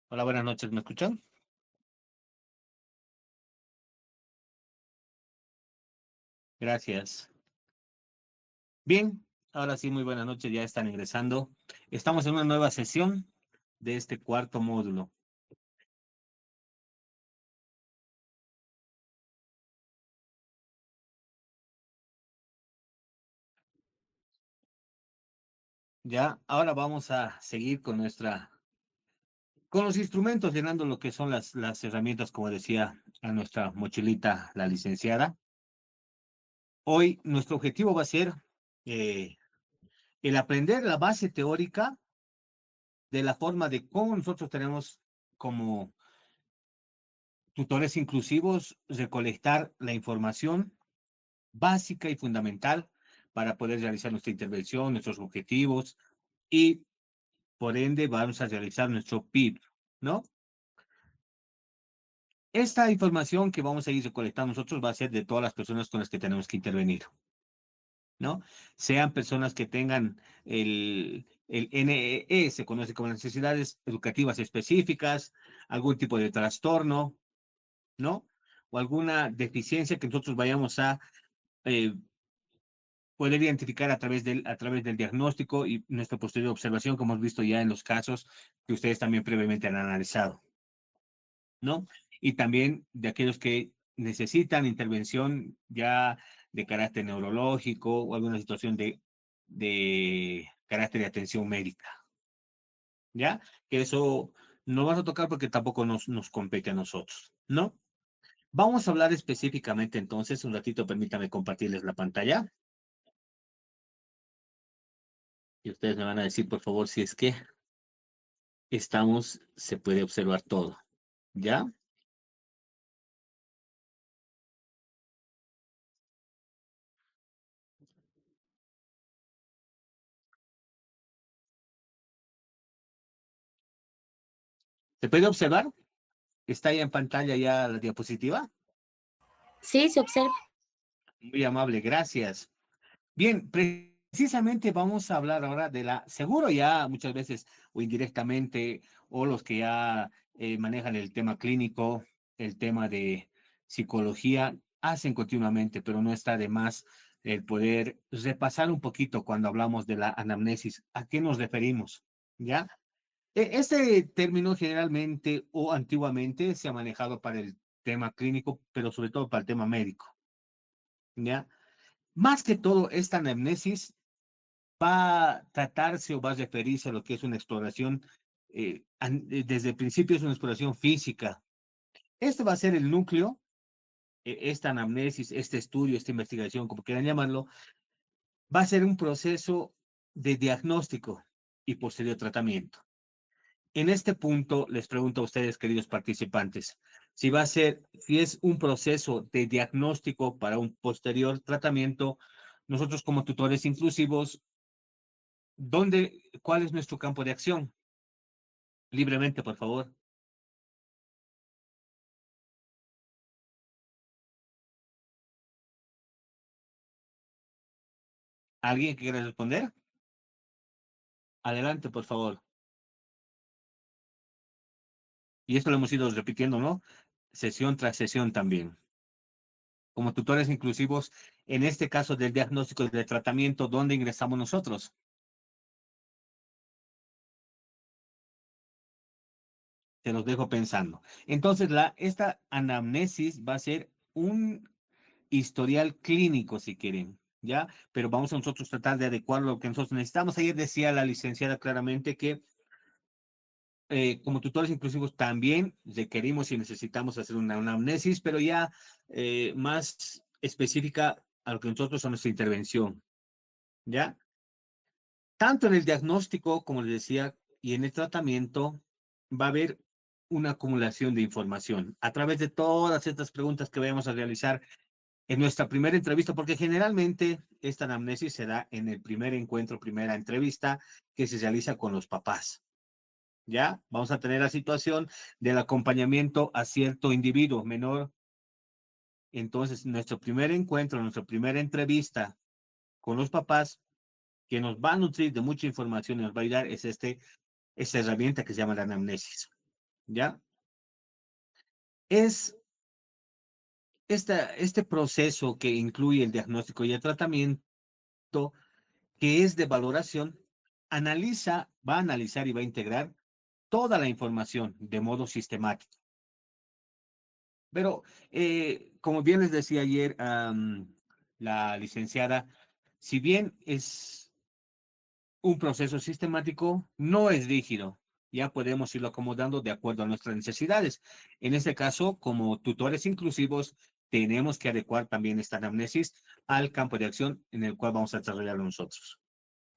Hola, buenas noches, ¿me escuchan? Gracias. Bien, ahora sí, muy buenas noches, ya están ingresando. Estamos en una nueva sesión de este cuarto módulo. Ya, ahora vamos a seguir con los instrumentos, llenando lo que son las herramientas, como decía a nuestra mochilita, la licenciada. Hoy nuestro objetivo va a ser eh, el aprender la base teórica de la forma de cómo nosotros tenemos como tutores inclusivos recolectar la información básica y fundamental para poder realizar nuestra intervención, nuestros objetivos y por ende vamos a realizar nuestro PIB, ¿no? Esta información que vamos a ir recolectando nosotros va a ser de todas las personas con las que tenemos que intervenir, ¿no? Sean personas que tengan el NEE, se conoce como necesidades educativas específicas, algún tipo de trastorno, ¿no? O alguna deficiencia que nosotros vayamos a eh, poder identificar a través del diagnóstico y nuestra posterior observación, como hemos visto ya en los casos que ustedes también previamente han analizado, ¿no? Y también de aquellos que necesitan intervención ya de carácter neurológico o alguna situación de carácter de atención médica, ¿ya? Que eso no vas a tocar porque tampoco nos compete a nosotros, ¿no? Vamos a hablar específicamente entonces, un ratito, permítame compartirles la pantalla y ustedes me van a decir, por favor, si es que se puede observar todo. ¿Ya? ¿Se puede observar? ¿Está ahí en pantalla ya la diapositiva? Sí, se observa. Muy amable, gracias. Bien, precisamente vamos a hablar ahora seguro ya muchas veces o indirectamente, o los que ya manejan el tema clínico, el tema de psicología, hacen continuamente, pero no está de más el poder repasar un poquito cuando hablamos de la anamnesis. ¿A qué nos referimos? ¿Ya? Este término generalmente o antiguamente se ha manejado para el tema clínico, pero sobre todo para el tema médico, ¿ya? Más que todo, esta anamnesis va a tratarse o va a referirse a lo que es una exploración, desde el principio es una exploración física. Este va a ser el núcleo, esta anamnesis, este estudio, esta investigación, como quieran llamarlo, va a ser un proceso de diagnóstico y posterior tratamiento. En este punto les pregunto a ustedes, queridos participantes, si es un proceso de diagnóstico para un posterior tratamiento, nosotros como tutores inclusivos, ¿cuál es nuestro campo de acción? Libremente, por favor. ¿Alguien que quiera responder? Adelante, por favor. Y esto lo hemos ido repitiendo, ¿no? Sesión tras sesión también. Como tutores inclusivos, en este caso del diagnóstico y del tratamiento, ¿dónde ingresamos nosotros? Te los dejo pensando. Entonces, esta anamnesis va a ser un historial clínico, si quieren, ¿ya? Pero vamos a nosotros tratar de adecuar lo que nosotros necesitamos. Ayer decía la licenciada claramente que como tutores inclusivos también requerimos y necesitamos hacer una anamnesis, pero ya más específica a lo que nosotros a nuestra intervención, ¿ya? Tanto en el diagnóstico, como les decía, y en el tratamiento, va a haber una acumulación de información a través de todas estas preguntas que vamos a realizar en nuestra primera entrevista, porque generalmente esta anamnesis se da en el primer encuentro, primera entrevista que se realiza con los papás. ¿Ya? Vamos a tener la situación del acompañamiento a cierto individuo menor. Entonces, nuestro primer encuentro, nuestra primera entrevista con los papás, que nos va a nutrir de mucha información y nos va a ayudar, es esta herramienta que se llama la anamnesis. ¿ya? Es este proceso que incluye el diagnóstico y el tratamiento, que es de valoración, va a analizar y va a integrar toda la información de modo sistemático. Pero, como bien les decía ayer, la licenciada, si bien es un proceso sistemático, no es rígido. Ya podemos irlo acomodando de acuerdo a nuestras necesidades. En este caso, como tutores inclusivos, tenemos que adecuar también esta anamnesis al campo de acción en el cual vamos a desarrollarlo nosotros.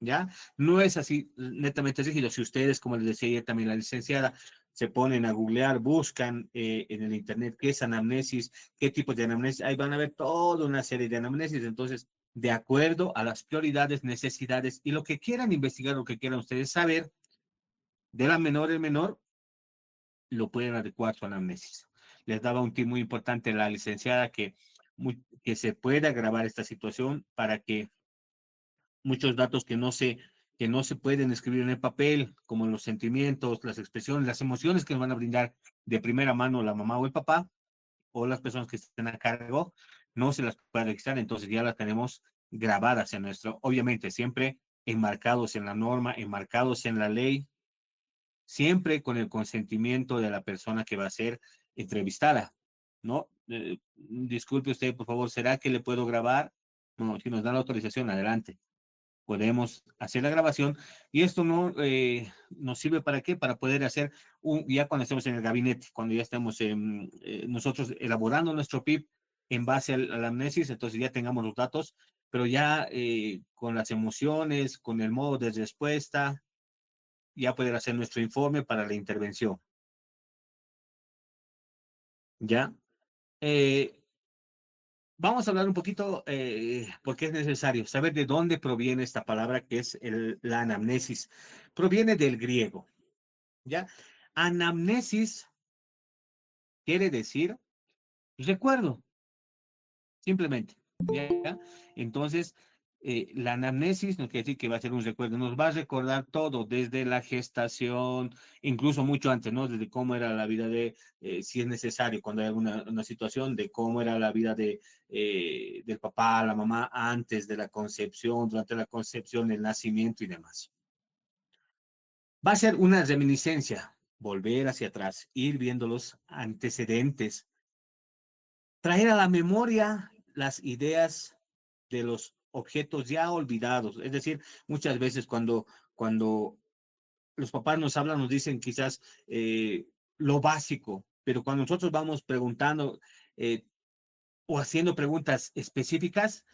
¿Ya? No es así netamente rígido. Si ustedes, como les decía ayer también la licenciada, se ponen a googlear, buscan en el internet qué es anamnesis, qué tipo de anamnesis, ahí van a ver toda una serie de anamnesis. Entonces, de acuerdo a las prioridades, necesidades y lo que quieran investigar, lo que quieran ustedes saber, de la menor en menor, lo pueden adecuar su anamnesis. Les daba un tip muy importante la licenciada que se pueda grabar esta situación para que muchos datos que no se pueden escribir en el papel, como los sentimientos, las expresiones, las emociones que nos van a brindar de primera mano la mamá o el papá, o las personas que estén a cargo, no se las puede registrar, entonces ya las tenemos grabadas en nuestro, obviamente siempre enmarcados en la norma, enmarcados en la ley, siempre con el consentimiento de la persona que va a ser entrevistada, ¿no? Disculpe usted, por favor, ¿será que le puedo grabar? No, si nos da la autorización, adelante, podemos hacer la grabación y esto no nos sirve para qué, para poder hacer ya cuando estemos en el gabinete, cuando ya estemos nosotros elaborando nuestro PIB en base al amnesis, entonces ya tengamos los datos, pero ya con las emociones, con el modo de respuesta, ya poder hacer nuestro informe para la intervención. ¿Ya? Eh, Vamos a hablar un poquito, porque es necesario saber de dónde proviene esta palabra que es la anamnesis. Proviene del griego, ¿ya? Anamnesis quiere decir recuerdo, simplemente, ¿ya? Entonces, la anamnesis no quiere decir que va a ser un recuerdo, nos va a recordar todo, desde la gestación, incluso mucho antes, ¿no? Desde cómo era la vida si es necesario, cuando hay alguna una situación, de cómo era la vida del papá, la mamá, antes de la concepción, durante la concepción, el nacimiento y demás. Va a ser una reminiscencia, volver hacia atrás, ir viendo los antecedentes, traer a la memoria las ideas de los objetos ya olvidados. Es decir, muchas veces cuando los papás nos hablan, nos dicen quizás lo básico, pero cuando nosotros vamos preguntando o haciendo preguntas específicas,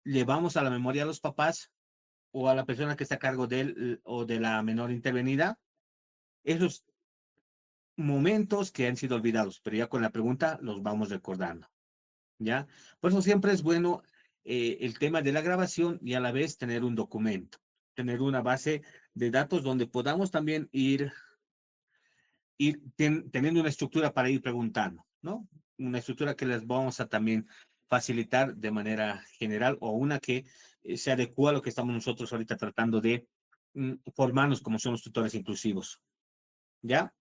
llevamos a la memoria a los papás o a la persona que está a cargo de él o de la menor intervenida esos momentos que han sido olvidados, pero ya con la pregunta los vamos recordando. ¿Ya? Por eso siempre es bueno el tema de la grabación y a la vez tener un documento, tener una base de datos donde podamos también teniendo una estructura para ir preguntando, ¿no? Una estructura que les vamos a también facilitar de manera general o una que se adecua a lo que estamos nosotros ahorita tratando de formarnos como son los tutores inclusivos, ¿ya?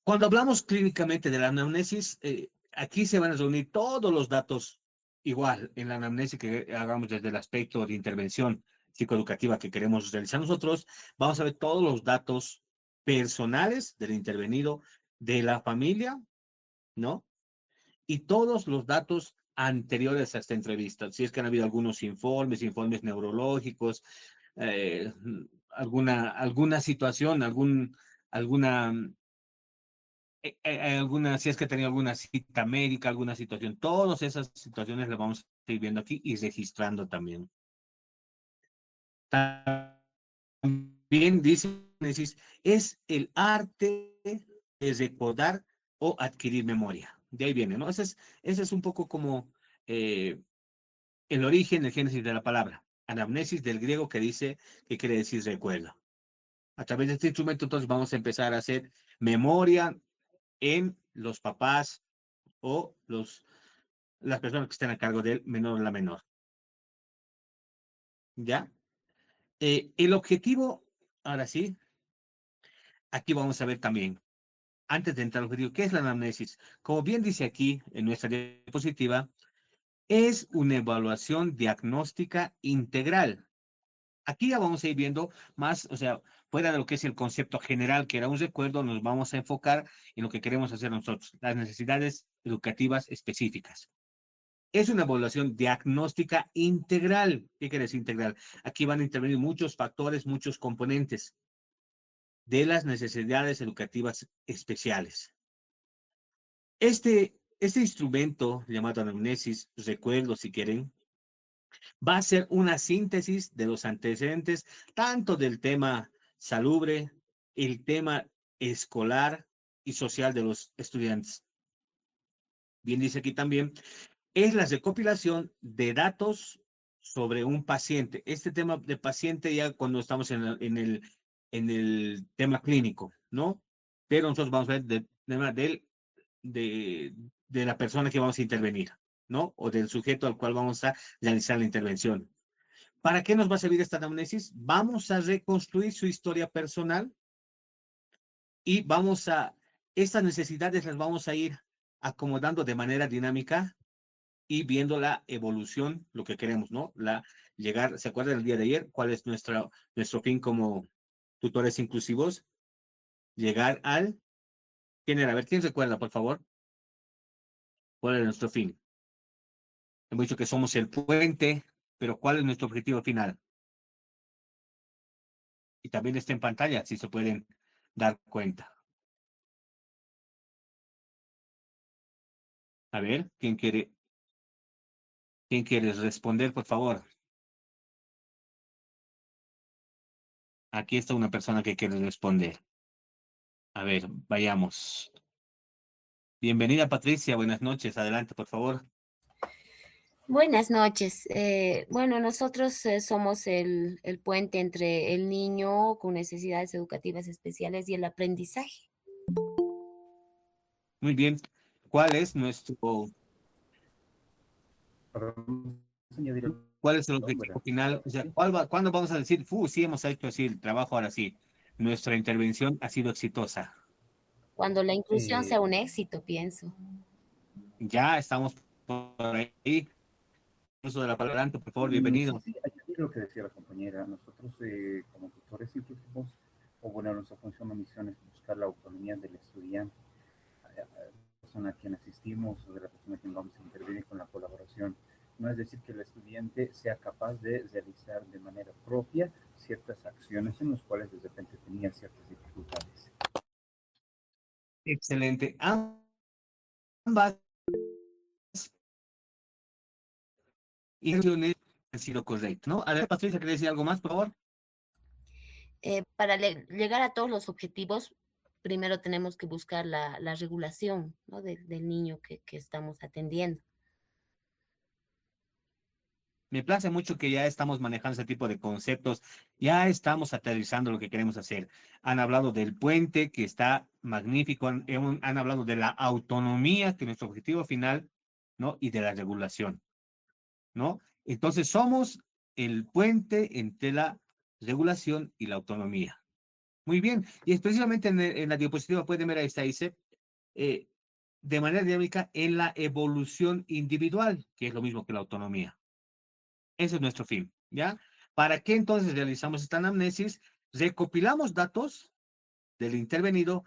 Cuando hablamos clínicamente de la anamnesis, aquí se van a reunir todos los datos igual en la anamnesis que hagamos desde el aspecto de intervención psicoeducativa que queremos realizar nosotros. Vamos a ver todos los datos personales del intervenido, de la familia, ¿no? Y todos los datos anteriores a esta entrevista. Si es que han habido algunos informes neurológicos, eh, alguna situación, alguna alguna, si es que ha tenido alguna cita médica, alguna situación, todas esas situaciones las vamos a ir viendo aquí y registrando también. También dice, es el arte de recordar o adquirir memoria. De ahí viene, ¿no? Ese es un poco como eh, el origen, el génesis de la palabra. Anamnesis del griego que dice que quiere decir recuerdo. A través de este instrumento, entonces vamos a empezar a hacer memoria en los papás o las personas que estén a cargo del menor o la menor. ¿Ya? El objetivo, ahora sí, aquí vamos a ver también, antes de entrar al objetivo, ¿qué es la anamnesis? Como bien dice aquí en nuestra diapositiva, es una evaluación diagnóstica integral. Aquí ya vamos a ir viendo más, o sea, fuera de lo que es el concepto general, que era un recuerdo, nos vamos a enfocar en lo que queremos hacer nosotros, las necesidades educativas específicas. Es una evaluación diagnóstica integral. ¿Qué quiere decir integral? Aquí van a intervenir muchos factores, muchos componentes de las necesidades educativas especiales. Este instrumento llamado anamnesis, recuerdo si quieren, va a ser una síntesis de los antecedentes, tanto del tema salubre, el tema escolar y social de los estudiantes. Bien dice aquí también, es la recopilación de datos sobre un paciente. Este tema de paciente ya cuando estamos en el tema clínico, ¿no? Pero nosotros vamos a ver del tema de la persona que vamos a intervenir, ¿no? O del sujeto al cual vamos a realizar la intervención. ¿Para qué nos va a servir esta anamnesis? Vamos a reconstruir su historia personal y estas necesidades las vamos a ir acomodando de manera dinámica y viendo la evolución, lo que queremos, ¿no? Llegar, ¿se acuerdan el día de ayer? ¿Cuál es nuestro fin como tutores inclusivos? Llegar ¿quién era? A ver, ¿quién recuerda, por favor? ¿Cuál es nuestro fin? Hemos dicho que somos el puente, pero ¿cuál es nuestro objetivo final? Y también está en pantalla, si se pueden dar cuenta. A ver, quién quiere responder, por favor? Aquí está una persona que quiere responder. A ver, vayamos. Bienvenida, Patricia. Buenas noches. Adelante, por favor. Buenas noches. Bueno, nosotros somos el puente entre el niño con necesidades educativas especiales y el aprendizaje. Muy bien. ¿Cuál es nuestro, Podemos añadir el ¿Cuál es el nombre. objetivo final? O sea, Sí. ¿cuándo vamos a decir, sí, hemos hecho así el trabajo, ahora sí, nuestra intervención ha sido exitosa? Cuando la inclusión Eh, sea un éxito, pienso. Ya estamos por ahí. Uso de la palabra, adelante, por favor, sí, bienvenido. sí, añadir lo que decía la compañera. Nosotros, como tutores inclusivos, o bueno, nuestra función o misión es buscar la autonomía del estudiante, la persona a quien asistimos o de la persona a quien vamos a intervenir con la colaboración. No es decir, que el estudiante sea capaz de realizar de manera propia ciertas acciones en las cuales de repente tenía ciertas dificultades. Excelente. Ambas acciones han sido correctas, ¿no? A ver, Patricia, ¿querés decir algo más, por favor? Para llegar a todos los objetivos, primero tenemos que buscar la regulación, ¿no? Del niño que estamos atendiendo. Me place mucho que ya estamos manejando ese tipo de conceptos, ya estamos aterrizando lo que queremos hacer. Han hablado del puente, que está magnífico, han hablado de la autonomía, que es nuestro objetivo final, ¿no? Y de la regulación, ¿no? Entonces somos el puente entre la regulación y la autonomía. Muy bien, y específicamente en la diapositiva pueden ver ahí está, dice, eh, de manera dinámica en la evolución individual, que es lo mismo que la autonomía. Ese es nuestro fin, ¿ya? ¿Para qué entonces realizamos esta anamnesis? Recopilamos datos del intervenido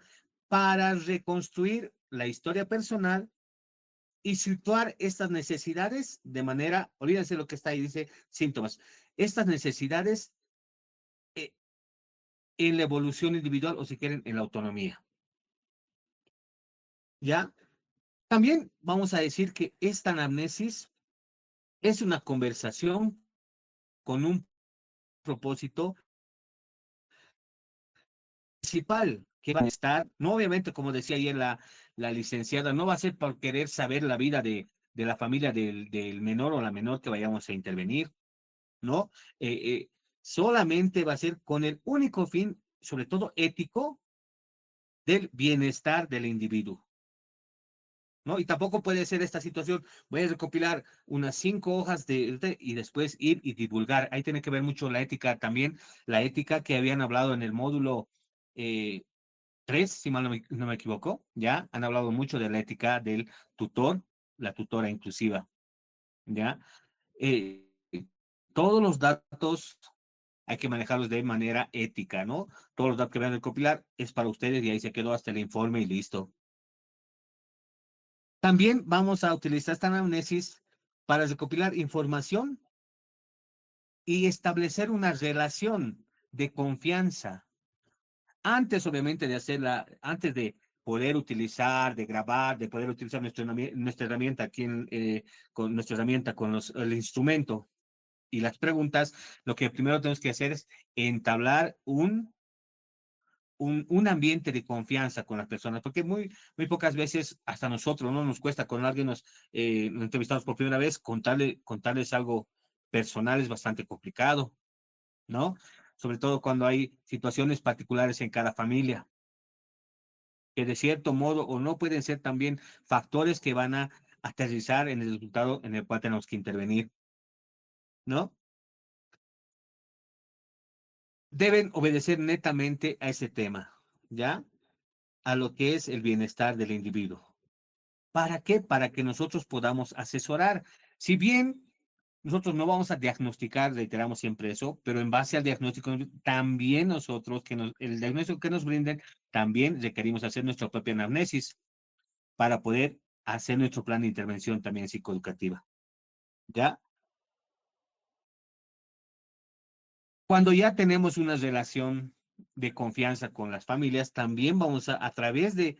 para reconstruir la historia personal y situar estas necesidades de manera, olvídense lo que está ahí, dice síntomas, estas necesidades eh, en la evolución individual o si quieren en la autonomía, ¿ya? También vamos a decir que esta anamnesis es una conversación con un propósito principal que va a estar, no obviamente, como decía ayer la licenciada, no va a ser por querer saber la vida de la familia del menor o la menor que vayamos a intervenir, ¿no? Solamente va a ser con el único fin, sobre todo ético, del bienestar del individuo. ¿No? Y tampoco puede ser esta situación, voy a recopilar unas 5 hojas y después ir y divulgar. Ahí tiene que ver mucho la ética también, la ética que habían hablado en el módulo 3, si mal no me equivoco, ya han hablado mucho de la ética del tutor, la tutora inclusiva, ya. Eh, todos los datos hay que manejarlos de manera ética, ¿no? Todos los datos que van a recopilar es para ustedes y ahí se quedó hasta el informe y listo. También vamos a utilizar esta anamnesis para recopilar información y establecer una relación de confianza. Antes, obviamente, de hacerla, antes de poder utilizar, de grabar, de poder utilizar nuestra herramienta aquí con nuestra herramienta, con el instrumento y las preguntas, lo que primero tenemos que hacer es entablar un ambiente de confianza con las personas, porque muy pocas veces, hasta nosotros, no nos cuesta, con alguien nos entrevistamos por primera vez, contarles algo personal es bastante complicado, ¿no? Sobre todo cuando hay situaciones particulares en cada familia, que de cierto modo o no pueden ser también factores que van a aterrizar en el resultado en el cual tenemos que intervenir, ¿no? Deben obedecer netamente a ese tema, ¿ya? A lo que es el bienestar del individuo. ¿Para qué? Para que nosotros podamos asesorar. Si bien nosotros no vamos a diagnosticar, reiteramos siempre eso, pero en base al diagnóstico, también nosotros, el diagnóstico que nos brinden, también requerimos hacer nuestra propia anamnesis para poder hacer nuestro plan de intervención también psicoeducativa. ¿Ya? Cuando ya tenemos una relación de confianza con las familias, también vamos a través de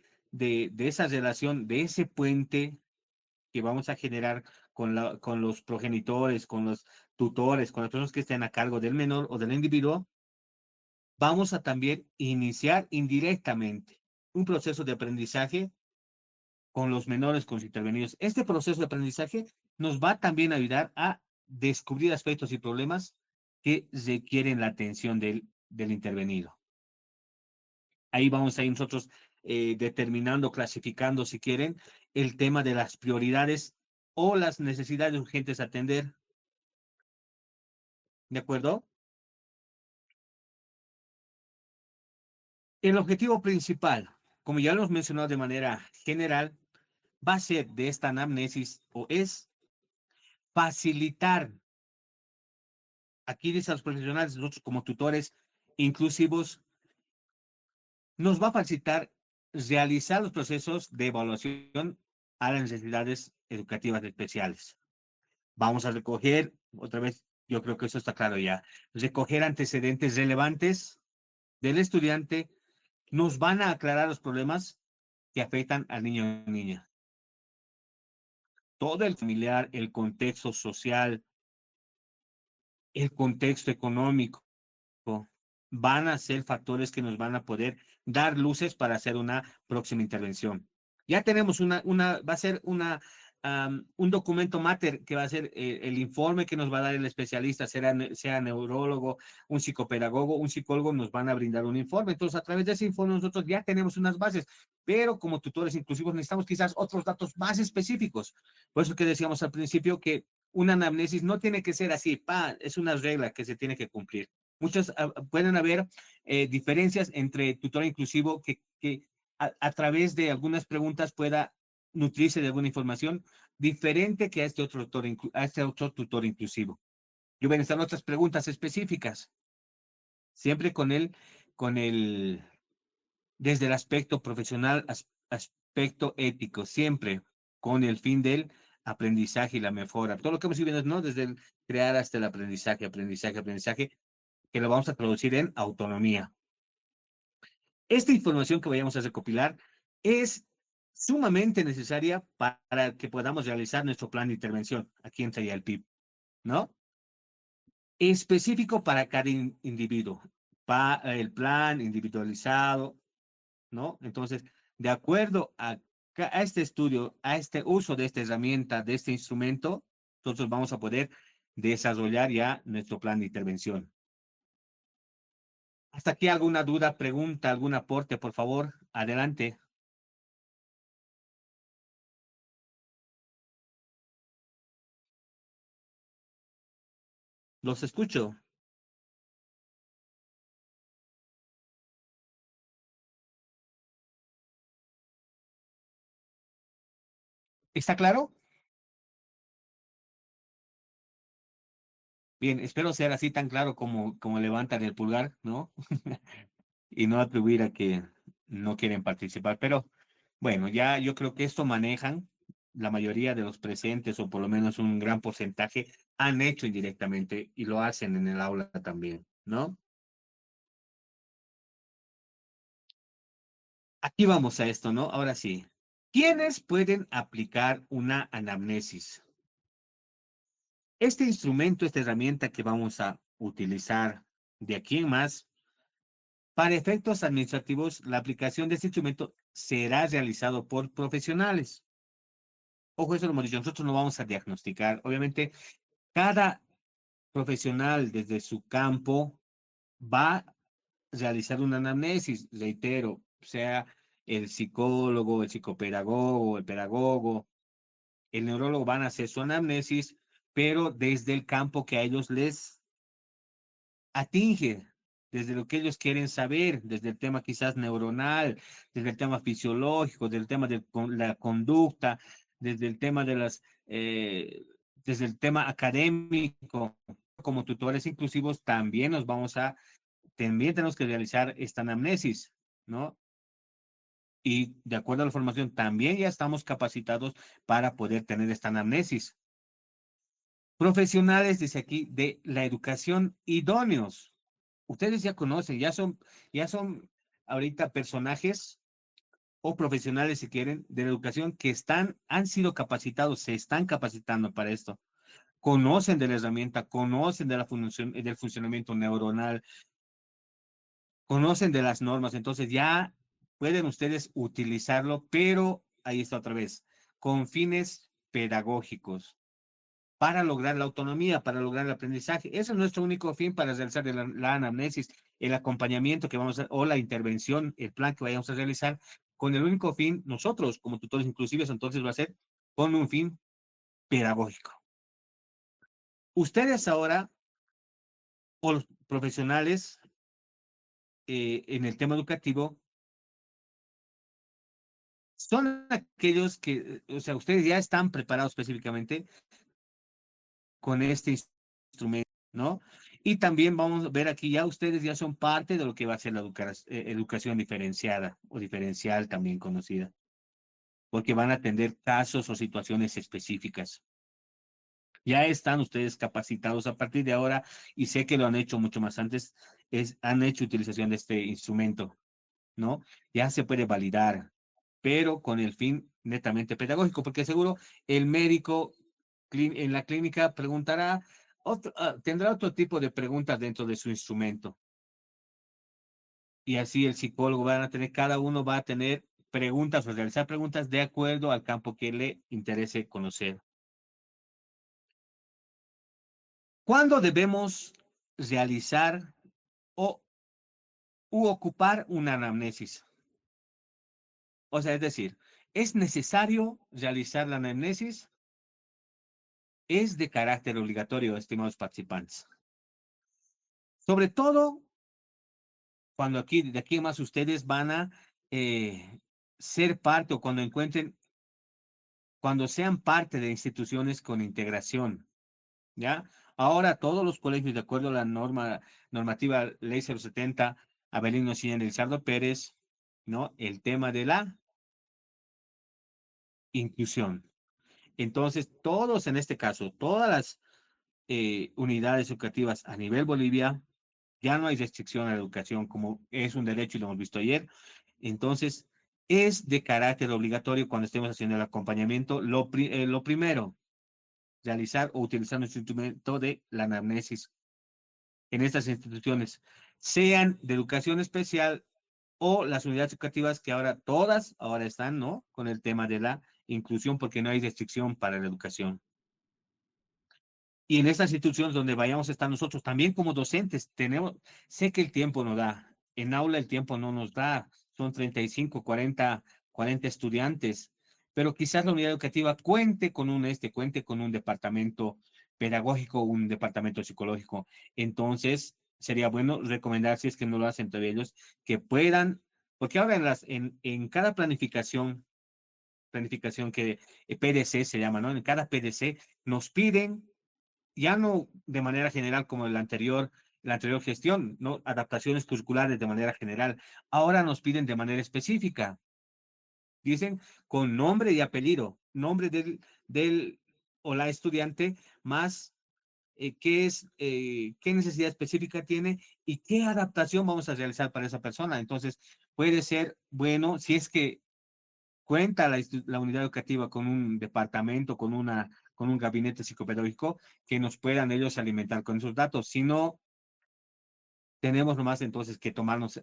esa relación, de ese puente que vamos a generar con los progenitores, con los tutores, con las personas que estén a cargo del menor o del individuo, vamos a también iniciar indirectamente un proceso de aprendizaje con los menores, con los intervenidos. Este proceso de aprendizaje nos va también a ayudar a descubrir aspectos y problemas que requieren la atención del intervenido. Ahí vamos a ir nosotros determinando, clasificando, si quieren, el tema de las prioridades o las necesidades urgentes a atender. ¿De acuerdo? El objetivo principal, como ya lo hemos mencionado de manera general, va a ser de esta anamnesis o es facilitar, aquí dice a los profesionales, nosotros como tutores inclusivos, nos va a facilitar realizar los procesos de evaluación a las necesidades educativas especiales. Vamos a recoger, otra vez, yo creo que eso está claro ya, recoger antecedentes relevantes del estudiante, nos van a aclarar los problemas que afectan al niño o niña. Todo el familiar, el contexto social, el contexto económico, van a ser factores que nos van a poder dar luces para hacer una próxima intervención. Ya tenemos va a ser un documento mater que va a ser el informe que nos va a dar el especialista, sea neurólogo, un psicopedagogo, un psicólogo, nos van a brindar un informe. Entonces, a través de ese informe nosotros ya tenemos unas bases, pero como tutores inclusivos necesitamos quizás otros datos más específicos. Por eso que decíamos al principio que una anamnesis no tiene que ser así, es una regla que se tiene que cumplir. Pueden haber diferencias entre tutor inclusivo que a través de algunas preguntas pueda nutrirse de alguna información diferente que a este otro tutor inclusivo. Y van a estar otras preguntas específicas, siempre con el, desde el aspecto profesional, aspecto ético, siempre con el fin del aprendizaje y la mejora. Todo lo que hemos visto, ¿no? Desde el crear hasta el aprendizaje, aprendizaje, que lo vamos a traducir en autonomía. Esta información que vayamos a recopilar es sumamente necesaria para que podamos realizar nuestro plan de intervención aquí en el PIB, ¿no? Específico para cada individuo, para el plan individualizado, ¿no? Entonces, de acuerdo a este estudio, a este uso de esta herramienta, de este instrumento, nosotros vamos a poder desarrollar ya nuestro plan de intervención. Hasta aquí alguna duda, pregunta, algún aporte, por favor, adelante. Los escucho. ¿Está claro? Bien, espero ser así tan claro como levantan el pulgar, ¿no? Y no atribuir a que no quieren participar. Pero bueno, ya yo creo que esto manejan la mayoría de los presentes, o por lo menos un gran porcentaje, han hecho indirectamente y lo hacen en el aula también, ¿no? Aquí vamos a esto, ¿no? Ahora sí. ¿Quiénes pueden aplicar una anamnesis? Este instrumento, esta herramienta que vamos a utilizar de aquí en más, para efectos administrativos, la aplicación de este instrumento será realizado por profesionales. Ojo, eso lo hemos dicho, nosotros no vamos a diagnosticar. Obviamente, cada profesional desde su campo va a realizar una anamnesis, reitero, sea el psicólogo, el psicopedagogo, el pedagogo, el neurólogo van a hacer su anamnesis, pero desde el campo que a ellos les atinge, desde lo que ellos quieren saber, desde el tema quizás neuronal, desde el tema fisiológico, desde el tema de la conducta, desde el tema de desde el tema académico. Como tutores inclusivos también también tenemos que realizar esta anamnesis, ¿no? Y de acuerdo a la formación, también ya estamos capacitados para poder tener esta anamnesis. Profesionales, dice aquí, de la educación idóneos. Ustedes ya conocen, ya son ahorita personajes o profesionales, si quieren, de la educación que han sido capacitados, se están capacitando para esto. Conocen de la herramienta, conocen de la función, del funcionamiento neuronal, conocen de las normas, entonces ya pueden ustedes utilizarlo, pero ahí está otra vez, con fines pedagógicos para lograr la autonomía, para lograr el aprendizaje. Ese es nuestro único fin para realizar la anamnesis, el acompañamiento que vamos a, o la intervención, el plan que vayamos a realizar, con el único fin, nosotros como tutores inclusivos, entonces va a ser con un fin pedagógico. Ustedes ahora, o los profesionales en el tema educativo, son aquellos que, o sea, ustedes ya están preparados específicamente con este instrumento, ¿no? Y también vamos a ver aquí, ya ustedes ya son parte de lo que va a ser la educación diferenciada o diferencial también conocida, porque van a atender casos o situaciones específicas. Ya están ustedes capacitados a partir de ahora y sé que lo han hecho mucho más antes, han hecho utilización de este instrumento, ¿no? Ya se puede validar, pero con el fin netamente pedagógico, porque seguro el médico en la clínica preguntará, tendrá otro tipo de preguntas dentro de su instrumento. Y así el psicólogo cada uno va a tener preguntas o realizar preguntas de acuerdo al campo que le interese conocer. ¿Cuándo debemos realizar o ocupar una anamnesis? O sea, es decir, ¿es necesario realizar la anamnesis? Es de carácter obligatorio, estimados participantes. Sobre todo cuando de aquí en más ustedes van a ser parte o cuando sean parte de instituciones con integración, ¿ya? Ahora todos los colegios, de acuerdo a la normativa Ley 070, Abelino Cien Elizardo Pérez, ¿no? El tema de la inclusión. Entonces, todos en este caso, todas las unidades educativas a nivel Bolivia, ya no hay restricción a la educación como es un derecho y lo hemos visto ayer. Entonces, es de carácter obligatorio cuando estemos haciendo el acompañamiento. Lo primero, realizar o utilizar nuestro instrumento de la anamnesis en estas instituciones, sean de educación especial o las unidades educativas que ahora están, ¿no? Con el tema de la inclusión porque no hay restricción para la educación. Y en estas instituciones donde vayamos a estar nosotros, también como docentes, sé que el tiempo no da, en aula el tiempo no nos da, son 35, 40 estudiantes, pero quizás la unidad educativa cuente con un departamento pedagógico, un departamento psicológico. Entonces, sería bueno recomendar, si es que no lo hacen entre ellos, que puedan, porque ahora en cada planificación planificación que PDC se llama, ¿no? En cada PDC nos piden, ya no de manera general como la anterior gestión, ¿no? Adaptaciones curriculares de manera general. Ahora nos piden de manera específica. Dicen con nombre y apellido, nombre del o la estudiante, más qué necesidad específica tiene y qué adaptación vamos a realizar para esa persona. Entonces, puede ser bueno si es que cuenta la unidad educativa con un departamento, con un gabinete psicopedagógico, que nos puedan ellos alimentar con esos datos. Si no, tenemos nomás entonces que tomarnos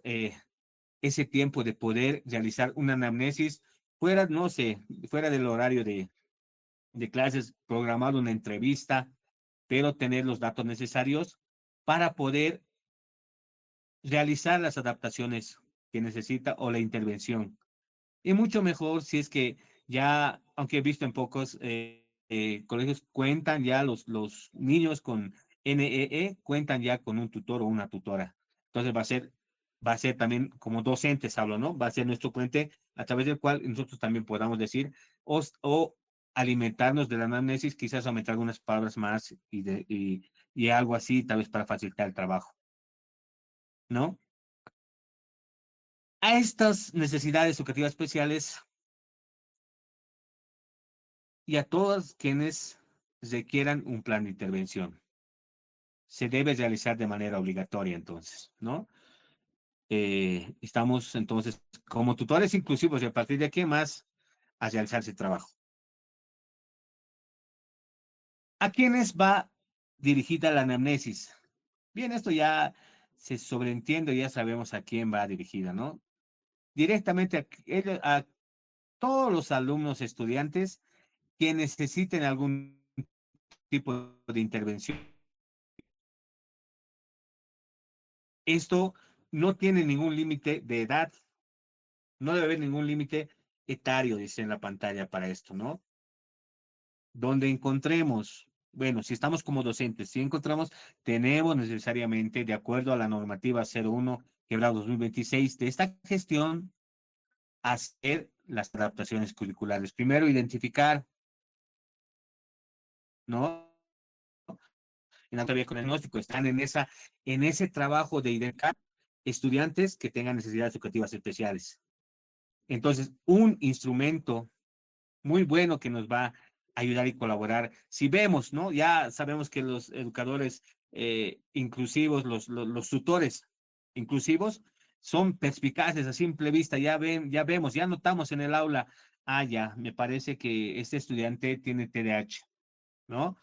ese tiempo de poder realizar una anamnesis fuera, no sé, fuera del horario de clases, programar una entrevista, pero tener los datos necesarios para poder realizar las adaptaciones que necesita o la intervención. Y mucho mejor si es que ya, aunque he visto en pocos colegios, cuentan ya los niños con NEE, cuentan ya con un tutor o una tutora. Entonces va a ser también como docentes, hablo, ¿no? Va a ser nuestro puente a través del cual nosotros también podamos decir o alimentarnos de la anamnesis, quizás aumentar algunas palabras más y algo así, tal vez para facilitar el trabajo, ¿no? A estas necesidades educativas especiales y a todos quienes requieran un plan de intervención. Se debe realizar de manera obligatoria entonces, ¿no? Estamos entonces como tutores inclusivos y a partir de aquí más a realizarse el trabajo. ¿A quiénes va dirigida la anamnesis? Bien, esto ya se sobreentiende, ya sabemos a quién va dirigida, ¿no? Directamente a todos los alumnos estudiantes que necesiten algún tipo de intervención. Esto no tiene ningún límite de edad, no debe haber ningún límite etario, dice en la pantalla para esto, ¿no? Donde encontremos, bueno, si estamos como docentes, si encontramos, tenemos necesariamente, de acuerdo a la normativa 01/2026 de esta gestión, hacer las adaptaciones curriculares. Primero, identificar, ¿no? En la teoría con el diagnóstico, están en ese trabajo de identificar estudiantes que tengan necesidades educativas especiales. Entonces, un instrumento muy bueno que nos va a ayudar y colaborar. Si vemos, ¿no? Ya sabemos que los educadores inclusivos, los tutores inclusivos, son perspicaces a simple vista. Ya ven, ya vemos, ya notamos en el aula, ya, me parece que este estudiante tiene TDAH, ¿no?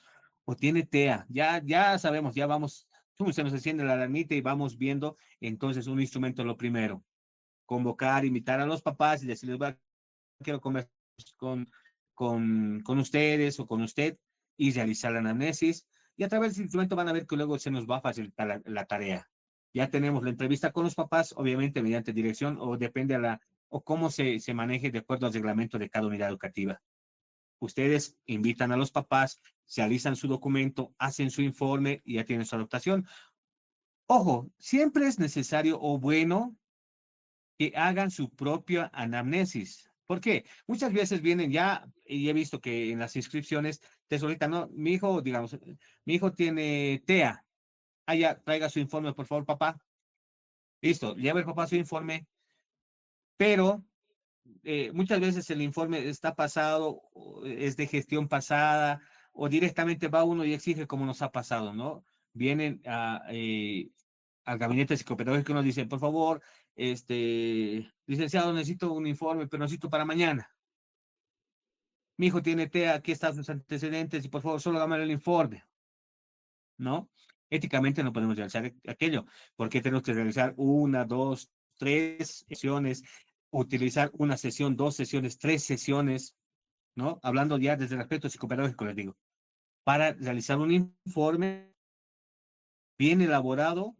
O tiene TEA. Ya sabemos, ya vamos, se nos enciende la alarmita y vamos viendo. Entonces, un instrumento lo primero, convocar, invitar a los papás y decirles, quiero comer con, con ustedes o con usted y realizar la anamnesis. Y a través del instrumento van a ver que luego se nos va a facilitar la tarea. Ya tenemos la entrevista con los papás, obviamente mediante dirección o depende o cómo se maneje de acuerdo al reglamento de cada unidad educativa. Ustedes invitan a los papás, realizan su documento, hacen su informe y ya tienen su adaptación. Ojo, siempre es necesario o bueno que hagan su propia anamnesis. ¿Por qué? Muchas veces vienen ya, y he visto que en las inscripciones te solicitan, no, mi hijo, digamos, mi hijo tiene TEA. Ya, traiga su informe, por favor, papá. Listo, lleva el papá su informe, pero muchas veces el informe está pasado, es de gestión pasada, o directamente va uno y exige como nos ha pasado, ¿no? Vienen al gabinete psicopedagógico y nos dicen, por favor, licenciado, necesito un informe, pero necesito para mañana. Mi hijo tiene TEA, aquí están sus antecedentes y por favor, solo dame el informe, ¿no? Éticamente no podemos realizar aquello, porque tenemos que realizar una, dos, tres sesiones, utilizar una sesión, dos sesiones, tres sesiones, ¿no? Hablando ya desde el aspecto psicopedagógico, les digo, para realizar un informe bien elaborado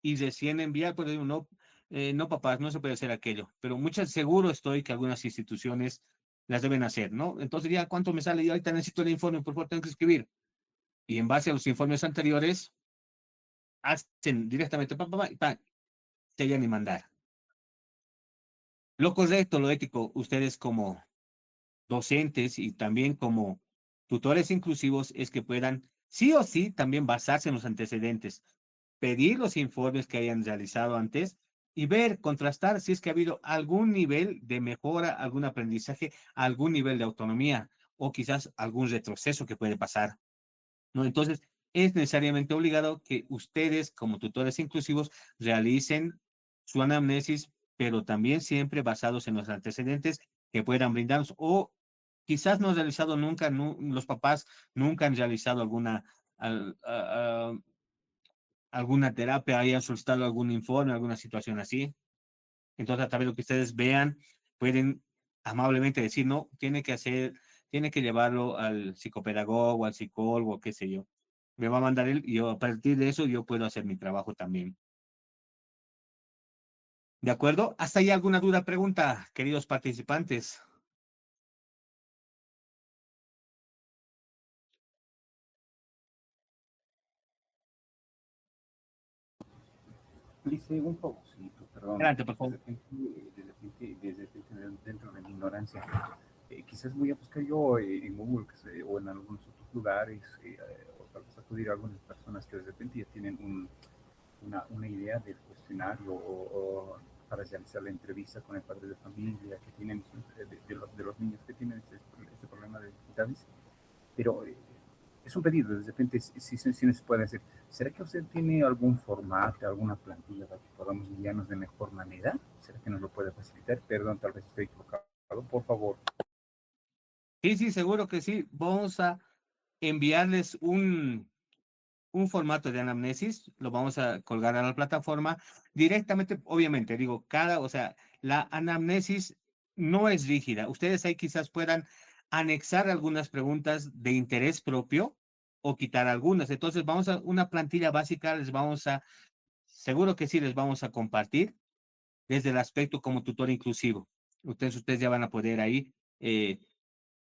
y recién enviar, pues digo, no, no, papás, no se puede hacer aquello, pero muchas, seguro estoy que algunas instituciones las deben hacer, ¿no? Entonces ya, ¿cuánto me sale? Yo ahorita necesito el informe, por favor, tengo que escribir. Y en base a los informes anteriores, hacen directamente, sellan y mandar. Lo correcto, lo ético, ustedes como docentes y también como tutores inclusivos es que puedan sí o sí también basarse en los antecedentes, pedir los informes que hayan realizado antes y ver, contrastar si es que ha habido algún nivel de mejora, algún aprendizaje, algún nivel de autonomía o quizás algún retroceso que puede pasar, ¿no? Entonces, es necesariamente obligado que ustedes, como tutores inclusivos, realicen su anamnesis, pero también siempre basados en los antecedentes que puedan brindarnos o quizás no han realizado nunca, los papás nunca han realizado alguna terapia, hayan solicitado algún informe, alguna situación así. Entonces, a través de lo que ustedes vean, pueden amablemente decir, no, tiene que llevarlo al psicopedagogo, al psicólogo, qué sé yo. Me va a mandar él y yo, a partir de eso yo puedo hacer mi trabajo también. ¿De acuerdo? ¿Hasta ahí alguna duda, pregunta, queridos participantes? Dice un pobrecito, perdón, Adelante, por favor. dentro de mi ignorancia, quizás voy a buscar yo en Google o en algunos otros lugares, o tal vez acudir a algunas personas que de repente ya tienen una idea del cuestionario o para realizar la entrevista con el padre de familia que tienen, de los niños que tienen este problema de dificultades, pero es un pedido, de repente si nos puede hacer. ¿Será que usted tiene algún formato, alguna plantilla para que podamos guiarnos de mejor manera? ¿Será que nos lo puede facilitar? Perdón, tal vez estoy equivocado, por favor. Sí, sí, seguro que sí. Vamos a enviarles un formato de anamnesis, lo vamos a colgar a la plataforma directamente, obviamente, digo, o sea, la anamnesis no es rígida. Ustedes ahí quizás puedan anexar algunas preguntas de interés propio o quitar algunas. Entonces, una plantilla básica, seguro que sí, les vamos a compartir desde el aspecto como tutor inclusivo. Ustedes ya van a poder ahí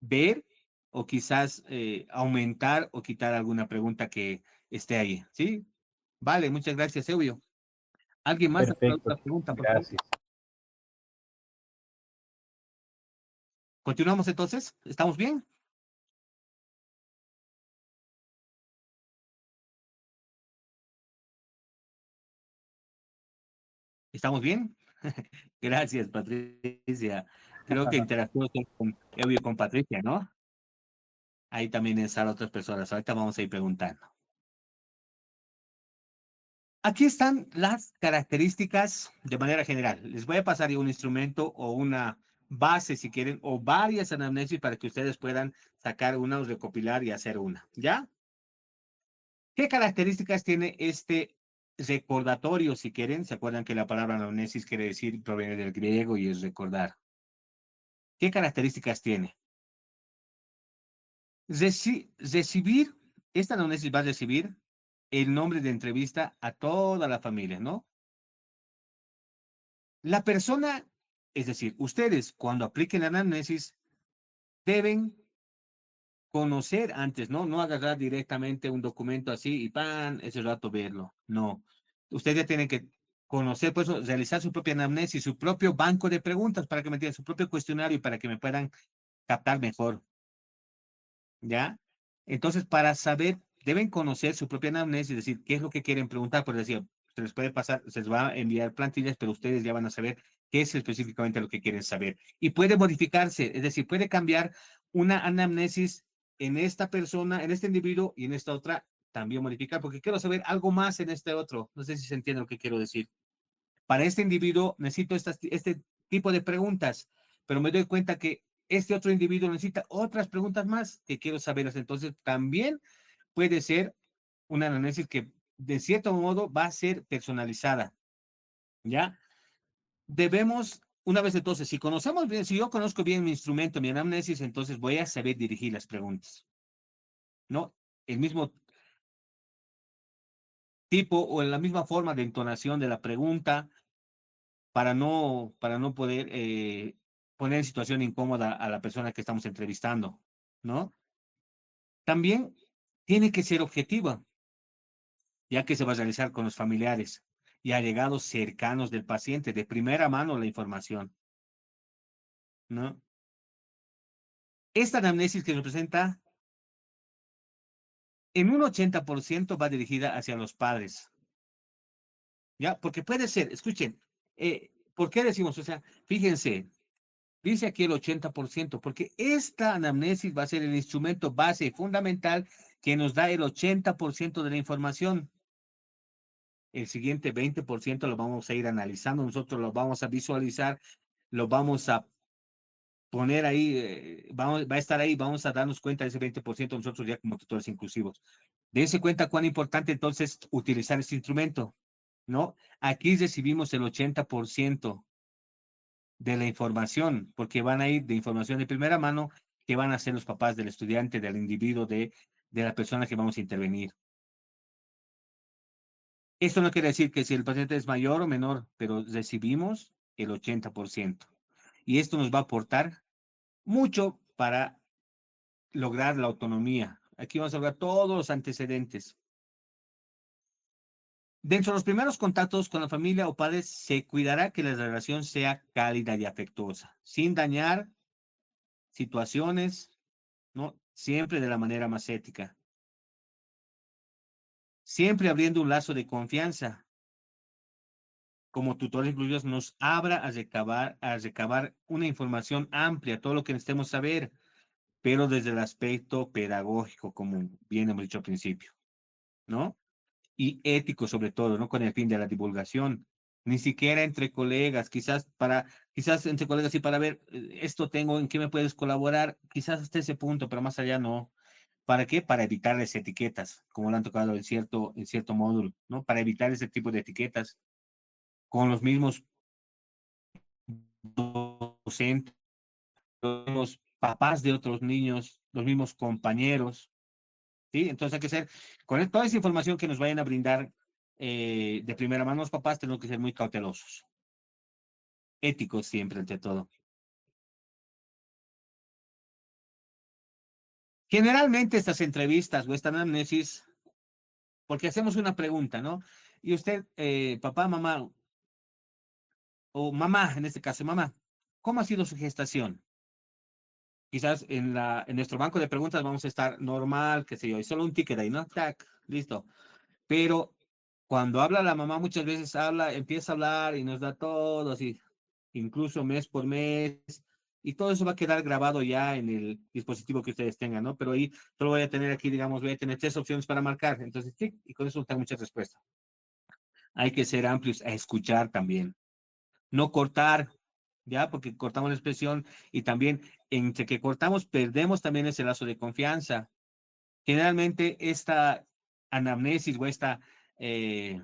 ver o quizás aumentar o quitar alguna pregunta que esté ahí, ¿sí? Vale, muchas gracias, Eubio. ¿Alguien más? ¿Alguna Perfecto, otra pregunta, por favor? gracias. Continuamos entonces. ¿Estamos bien? ¿Estamos bien? Gracias, Patricia. Creo que interactúo con Eubio y con Patricia, ¿no? Ahí también están otras personas. Ahorita vamos a ir preguntando. Aquí están las características de manera general. Les voy a pasar ya un instrumento o una base, si quieren, o varias anamnesis para que ustedes puedan sacar una o recopilar y hacer una. ¿Ya? ¿Qué características tiene este recordatorio, si quieren? ¿Se acuerdan que la palabra anamnesis quiere decir, proviene del griego y es recordar? ¿Qué características tiene? Recibir, esta anamnesis va a recibir el nombre de entrevista a toda la familia, ¿no? La persona, es decir, ustedes cuando apliquen la anamnesis deben conocer antes, ¿no? No agarrar directamente un documento así y ¡pam! Ese rato verlo. No. Ustedes ya tienen que conocer, pues, realizar su propia anamnesis, su propio banco de preguntas para que me entiendan, su propio cuestionario y para que me puedan captar mejor. ¿Ya? Entonces, para saber, deben conocer su propia anamnesis, es decir, qué es lo que quieren preguntar, por decir, se les puede pasar, se les va a enviar plantillas, pero ustedes ya van a saber qué es específicamente lo que quieren saber. Y puede modificarse, es decir, puede cambiar una anamnesis en esta persona, en este individuo y en esta otra, también modificar, porque quiero saber algo más en este otro. No sé si se entiende lo que quiero decir. Para este individuo necesito este tipo de preguntas, pero me doy cuenta que este otro individuo necesita otras preguntas más que quiero saber. Entonces, también puede ser una análisis que de cierto modo va a ser personalizada, ¿ya? Debemos, una vez entonces, si conocemos bien, si yo conozco bien mi instrumento, mi anamnesis, entonces voy a saber dirigir las preguntas, ¿no? El mismo tipo o en la misma forma de entonación de la pregunta para no poder poner en situación incómoda a la persona que estamos entrevistando, ¿no? También tiene que ser objetiva, ya que se va a realizar con los familiares y allegados cercanos del paciente, de primera mano la información, ¿no? Esta anamnesis que representa en un 80% va dirigida hacia los padres, ¿ya? Porque puede ser, escuchen, ¿por qué decimos? O sea, fíjense, dice aquí el 80%, porque esta anamnesis va a ser el instrumento base fundamental que nos da el 80% de la información. El siguiente 20% lo vamos a ir analizando, nosotros lo vamos a visualizar, lo vamos a poner ahí, va a estar ahí, vamos a darnos cuenta de ese 20% nosotros ya como tutores inclusivos. Dense cuenta cuán importante entonces utilizar este instrumento, ¿no? Aquí recibimos el 80% de la información, porque van a ir de información de primera mano que van a ser los papás del estudiante, del individuo, de la persona que vamos a intervenir. Esto no quiere decir que si el paciente es mayor o menor, pero recibimos el 80%. Y esto nos va a aportar mucho para lograr la autonomía. Aquí vamos a hablar todos los antecedentes. Dentro de los primeros contactos con la familia o padres, se cuidará que la relación sea cálida y afectuosa, sin dañar situaciones, ¿no? Siempre de la manera más ética. Siempre abriendo un lazo de confianza. Como tutores incluidos, nos abra a recabar una información amplia, todo lo que necesitemos saber, pero desde el aspecto pedagógico, como bien hemos dicho al principio, ¿no? Y ético sobre todo, no con el fin de la divulgación, ni siquiera entre colegas, quizás entre colegas y para ver, esto tengo, ¿en qué me puedes colaborar? Quizás hasta ese punto, pero más allá no. ¿Para qué? Para evitar las etiquetas, como lo han tocado en cierto módulo, ¿no? Para evitar ese tipo de etiquetas con los mismos docentes, los papás de otros niños, los mismos compañeros, ¿sí? Entonces hay que ser, con toda esa información que nos vayan a brindar de primera mano los papás, tenemos que ser muy cautelosos, éticos siempre ante todo. Generalmente estas entrevistas o esta anamnesis, porque hacemos una pregunta, ¿no? Y usted, papá, mamá, o mamá, en este caso, mamá, ¿cómo ha sido su gestación? Quizás en nuestro banco de preguntas vamos a estar normal, qué sé yo, y solo un ticket ahí, ¿no? Tac, listo. Pero cuando habla la mamá, muchas veces empieza a hablar y nos da todo así, incluso mes por mes, y todo eso va a quedar grabado ya en el dispositivo que ustedes tengan, ¿no? Pero ahí solo voy a tener aquí, digamos, voy a tener 3 opciones para marcar, entonces, sí, y con eso tengo muchas respuestas. Hay que ser amplios a escuchar también, no cortar, ¿ya? Porque cortamos la expresión y también entre que cortamos, perdemos también ese lazo de confianza. Generalmente esta anamnesis o esta eh,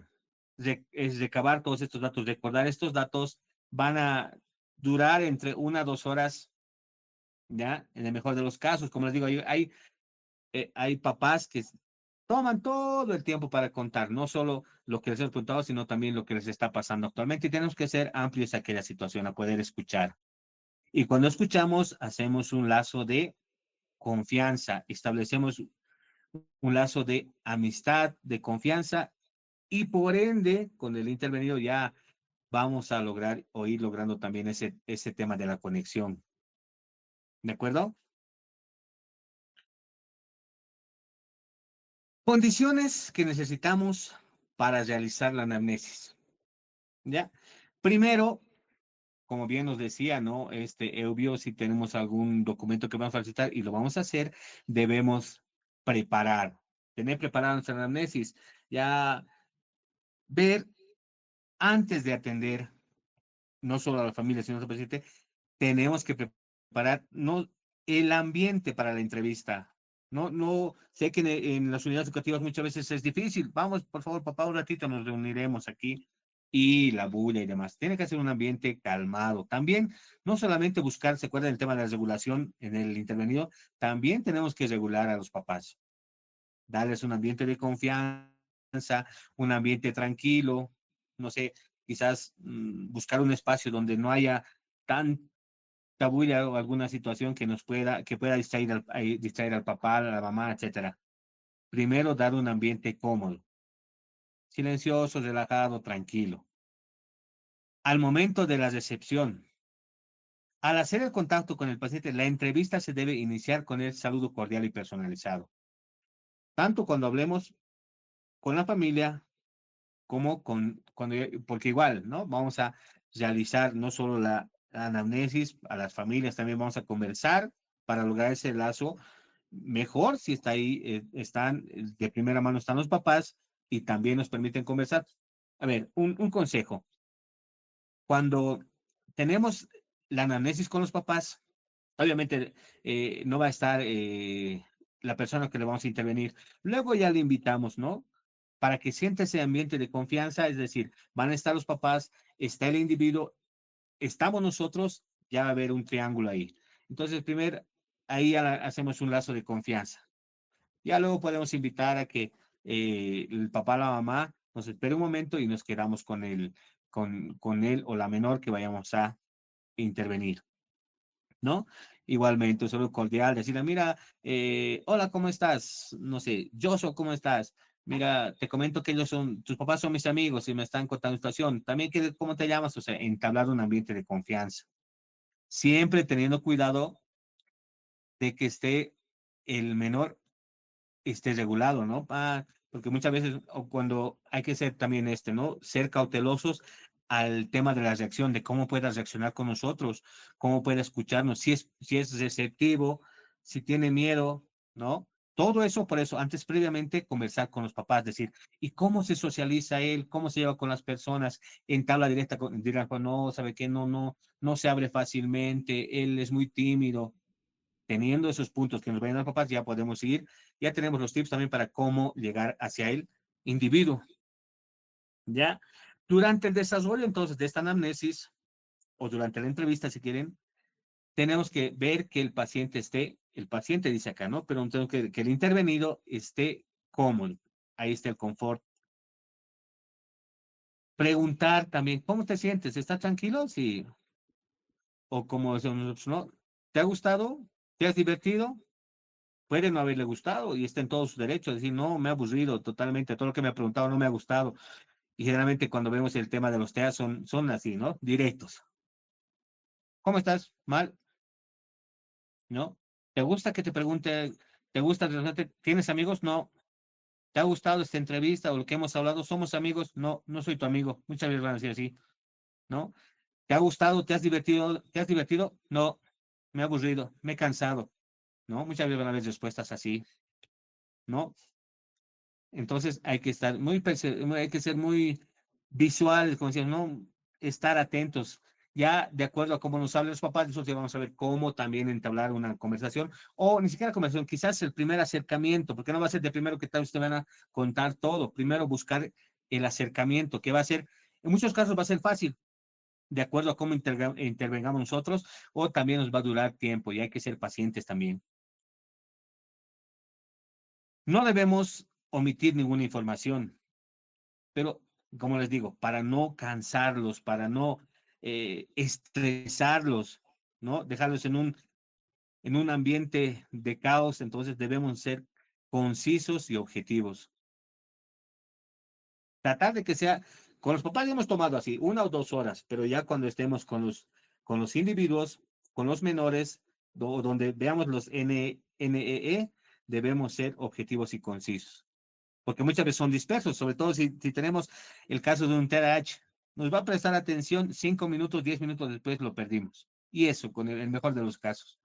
es recabar todos estos datos, recordar estos datos van a durar entre 1 a 2 horas, ¿ya? En el mejor de los casos, como les digo, hay papás que toman todo el tiempo para contar, no solo lo que les he preguntado, sino también lo que les está pasando actualmente. Y tenemos que ser amplios a aquella situación, a poder escuchar. Y cuando escuchamos, hacemos un lazo de confianza, establecemos un lazo de amistad, de confianza, y por ende, con el intervenido ya vamos a lograr o ir logrando también ese tema de la conexión. ¿De acuerdo? Condiciones que necesitamos para realizar la anamnesis. ¿Ya? Primero, como bien nos decía, ¿no? Eubio, si tenemos algún documento que vamos a solicitar y lo vamos a hacer, debemos preparar, tener preparada nuestra anamnesis, ya ver antes de atender no solo a la familia, sino al paciente, tenemos que preparar no, el ambiente para la entrevista. No, sé que en las unidades educativas muchas veces es difícil. Vamos, por favor, papá, un ratito nos reuniremos aquí y la bulla y demás. Tiene que ser un ambiente calmado. También, no solamente buscar, se acuerdan del tema de la regulación en el intervenido, también tenemos que regular a los papás, darles un ambiente de confianza, un ambiente tranquilo, no sé, quizás buscar un espacio donde no haya tanta bulla o alguna situación que pueda distraer al papá, a la mamá, etcétera. Primero, dar un ambiente cómodo, silencioso, relajado, tranquilo. Al momento de la recepción, Al hacer el contacto con el paciente, la entrevista se debe iniciar con el saludo cordial y personalizado, tanto cuando hablemos con la familia como porque igual, ¿no? Vamos a realizar no solo la anamnesis a las familias, también vamos a conversar para lograr ese lazo mejor si está ahí, de primera mano están los papás y también nos permiten conversar. A ver, un consejo. Cuando tenemos la anamnesis con los papás, obviamente no va a estar la persona que le vamos a intervenir. Luego ya le invitamos, ¿no? Para que sienta ese ambiente de confianza, es decir, van a estar los papás, está el individuo, estamos nosotros, ya va a haber un triángulo ahí. Entonces, primero, ahí hacemos un lazo de confianza. Ya luego podemos invitar a que el papá o la mamá nos espere un momento y nos quedamos con él o la menor que vayamos a intervenir, ¿no? Igualmente, un saludo cordial, decirle, mira, hola, ¿cómo estás? No sé, Joshua, ¿cómo estás? Mira, te comento que tus papás son mis amigos y me están contando situación. También, ¿cómo te llamas? O sea, entablar un ambiente de confianza. Siempre teniendo cuidado de que esté el menor esté regulado, ¿no? Porque muchas veces, o cuando hay que ser también ¿no? Ser cautelosos al tema de la reacción, de cómo pueda reaccionar con nosotros, cómo puede escucharnos, si es receptivo, si tiene miedo, ¿no? Todo eso, por eso, antes previamente conversar con los papás, decir, ¿y cómo se socializa él? ¿Cómo se lleva con las personas? Entabla directa dirán, no, ¿sabe qué? No se abre fácilmente, él es muy tímido, teniendo esos puntos que nos vayan a los papás, ya podemos ir, ya tenemos los tips también para cómo llegar hacia el individuo. Ya, durante el desarrollo entonces de esta anamnesis, o durante la entrevista, si quieren, tenemos que ver que el paciente dice acá, ¿no? Pero tengo que el intervenido esté cómodo. Ahí está el confort. Preguntar también, ¿cómo te sientes? ¿Estás tranquilo? Sí. O como decimos, ¿no? ¿Te ha gustado? ¿Te has divertido? Puede no haberle gustado y está en todo su derecho a decir, no, me ha aburrido totalmente, todo lo que me ha preguntado no me ha gustado. Y generalmente cuando vemos el tema de los TEA son así, ¿no? Directos. ¿Cómo estás? ¿Mal? ¿No? ¿Te gusta que te pregunte? ¿Te gusta realmente? ¿Tienes amigos? No. ¿Te ha gustado esta entrevista o lo que hemos hablado? ¿Somos amigos? No, no soy tu amigo. Muchas veces van a decir así, ¿no? ¿Te ha gustado? ¿Te has divertido? ¿Te has divertido? No, me ha aburrido, me he cansado, ¿no? Muchas veces van a haber respuestas así, ¿no? Entonces hay que estar hay que ser muy visual, como decía, no estar atentos. Ya de acuerdo a cómo nos hablan los papás, nosotros ya vamos a ver cómo también entablar una conversación, o ni siquiera conversación, quizás el primer acercamiento, porque no va a ser de primero que tal vez te van a contar todo. Primero buscar el acercamiento, que va a ser, en muchos casos va a ser fácil, de acuerdo a cómo intervengamos nosotros, o también nos va a durar tiempo y hay que ser pacientes también. No debemos omitir ninguna información, pero como les digo, para no cansarlos, para no estresarlos, ¿no? Dejarlos en un ambiente de caos, entonces debemos ser concisos y objetivos. Tratar de que sea, con los papás ya hemos tomado así, 1 o 2 horas, pero ya cuando estemos con los individuos, con los menores, donde veamos los NEE, debemos ser objetivos y concisos. Porque muchas veces son dispersos, sobre todo si tenemos el caso de un TDAH, nos va a prestar atención 5 minutos, 10 minutos después lo perdimos. Y eso, con el mejor de los casos,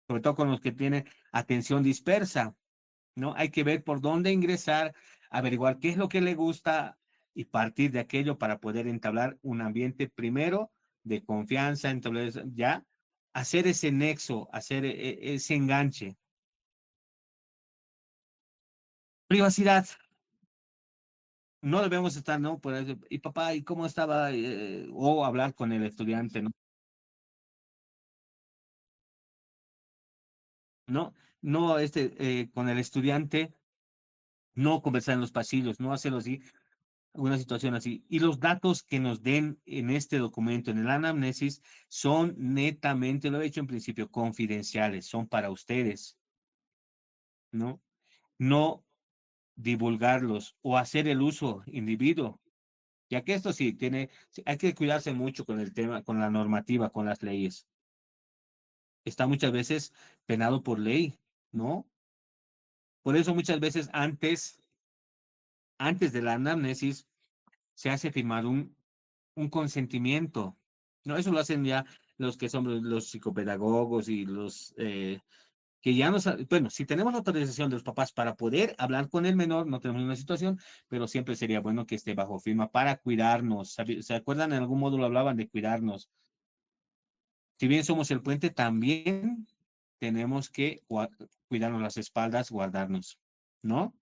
sobre todo con los que tienen atención dispersa, ¿no? Hay que ver por dónde ingresar, averiguar qué es lo que le gusta y partir de aquello para poder entablar un ambiente primero de confianza, entonces ya hacer ese nexo, hacer ese enganche. Privacidad. No debemos estar, ¿no? Y papá, ¿y cómo estaba? O hablar con el estudiante, ¿no? No, no, con el estudiante, no conversar en los pasillos, no hacerlo así, una situación así. Y los datos que nos den en este documento, en el anamnesis, son netamente, lo he dicho en principio, confidenciales, son para ustedes, ¿no? No divulgarlos o hacer el uso individuo. Ya que esto sí tiene, sí, hay que cuidarse mucho con el tema, con la normativa, con las leyes. Está muchas veces penado por ley, ¿no? Por eso muchas veces antes de la anamnesis se hace firmar un consentimiento. No, eso lo hacen ya los que son los psicopedagogos y los que ya nos, bueno, si tenemos la autorización de los papás para poder hablar con el menor, no tenemos una situación, pero siempre sería bueno que esté bajo firma para cuidarnos. ¿Se acuerdan? En algún módulo hablaban de cuidarnos. Si bien somos el puente, también tenemos que cuidarnos las espaldas, guardarnos, ¿no?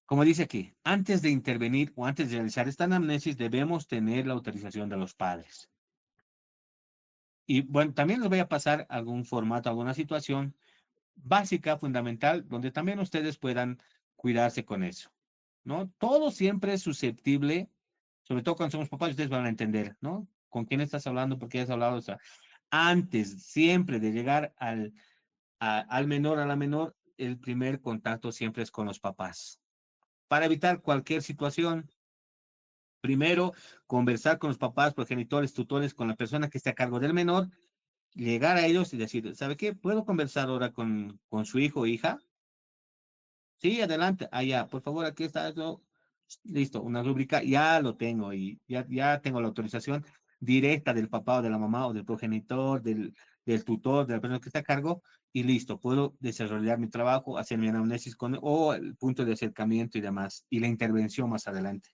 Como dice aquí, antes de intervenir o antes de realizar esta anamnesis, debemos tener la autorización de los padres. Y bueno, también les voy a pasar algún formato, alguna situación básica, fundamental, donde también ustedes puedan cuidarse con eso, ¿no? Todo siempre es susceptible, sobre todo cuando somos papás, ustedes van a entender, ¿no? ¿Con quién estás hablando? ¿Por qué has hablado? O sea, antes, siempre de llegar al menor, a la menor, el primer contacto siempre es con los papás. Para evitar cualquier situación, primero, conversar con los papás, progenitores, tutores, con la persona que esté a cargo del menor, llegar a ellos y decir, ¿sabe qué? ¿Puedo conversar ahora con su hijo o hija? Sí, adelante. Allá, por favor, aquí está eso. Listo, una rúbrica, ya lo tengo y ya tengo la autorización directa del papá o de la mamá o del progenitor, del tutor, de la persona que está a cargo y listo, puedo desarrollar mi trabajo, hacer mi anamnesis con, o el punto de acercamiento y demás, y la intervención más adelante,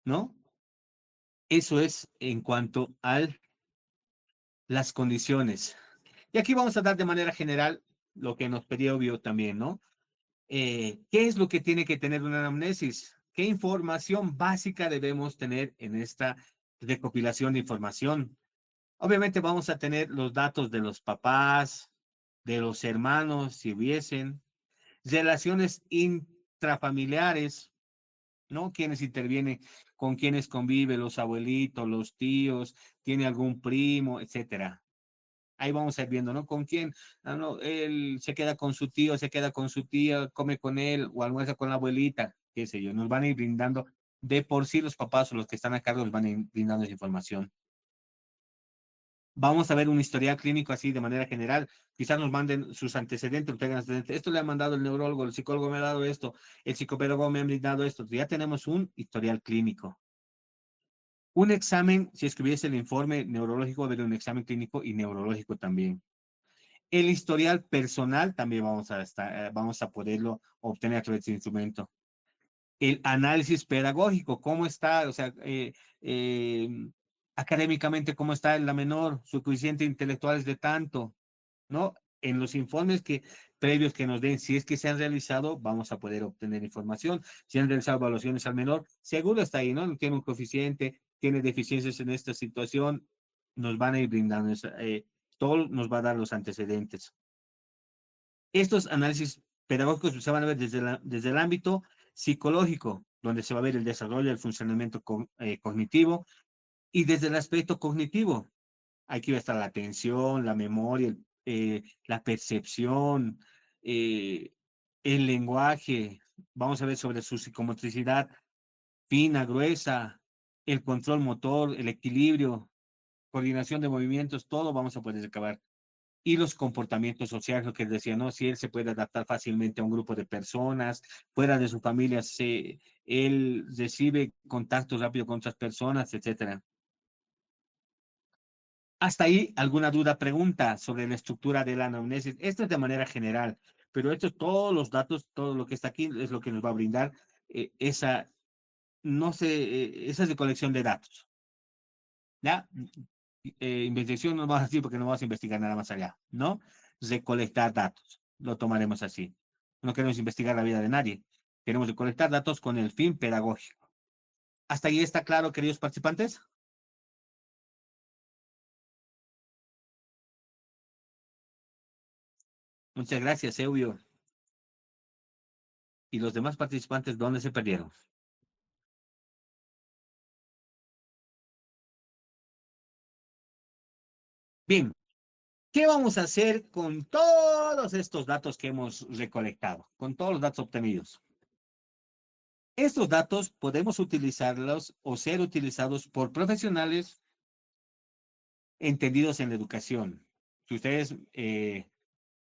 ¿no? Eso es en cuanto a las condiciones. Y aquí vamos a dar de manera general lo que nos pedía obvio también, ¿no? ¿Qué es lo que tiene que tener una anamnesis? ¿Qué información básica debemos tener en esta recopilación de información? Obviamente vamos a tener los datos de los papás, de los hermanos, si hubiesen, relaciones intrafamiliares, ¿no? Quienes intervienen, con quienes convive, los abuelitos, los tíos, tiene algún primo, etcétera. Ahí vamos a ir viendo, ¿no? ¿Con quién? Ah, no, él se queda con su tío, se queda con su tía, come con él o almuerza con la abuelita, qué sé yo. Nos van a ir brindando, de por sí los papás o los que están a cargo nos van a ir brindando esa información. Vamos a ver un historial clínico así de manera general. Quizás nos manden sus antecedentes, nos traigan antecedentes. Esto le ha mandado el neurólogo, el psicólogo me ha dado esto, el psicopedagogo me ha brindado esto. Ya tenemos un historial clínico. Un examen, si es que hubiese el informe neurológico, debe un examen clínico y neurológico también. El historial personal también vamos a poderlo obtener a través de este instrumento. El análisis pedagógico, cómo está, o sea, eh, académicamente, cómo está la menor, su coeficiente intelectual es de tanto, ¿no? En los informes previos que nos den, si es que se han realizado, vamos a poder obtener información. Si han realizado evaluaciones al menor, seguro está ahí, ¿no? Tiene un coeficiente, tiene deficiencias en esta situación, nos van a ir brindando, todo nos va a dar los antecedentes. Estos análisis pedagógicos se van a ver desde el ámbito psicológico, donde se va a ver el desarrollo, el funcionamiento cognitivo, y desde el aspecto cognitivo. Aquí va a estar la atención, la memoria, la percepción, eh, el lenguaje. Vamos a ver sobre su psicomotricidad fina, gruesa, el control motor, el equilibrio, coordinación de movimientos, todo vamos a poder acabar y los comportamientos sociales, lo que decía, ¿no? Si él se puede adaptar fácilmente a un grupo de personas, fuera de su familia, él recibe contacto rápido con otras personas, etcétera. Hasta ahí, ¿alguna duda, pregunta sobre la estructura de la anamnesis? Esto es de manera general, pero esto, todos los datos, todo lo que está aquí es lo que nos va a brindar esa, no sé, esa recolección de datos. ¿Ya? Investigación no vamos a decir porque no vamos a investigar nada más allá, ¿no? Recolectar datos, lo tomaremos así. No queremos investigar la vida de nadie, queremos recolectar datos con el fin pedagógico. ¿Hasta ahí está claro, queridos participantes? Muchas gracias, Eubio. ¿Y los demás participantes dónde se perdieron? Bien, ¿Qué vamos a hacer con todos estos datos que hemos recolectado, con todos los datos obtenidos? Estos datos podemos utilizarlos o ser utilizados por profesionales entendidos en la educación. Si ustedes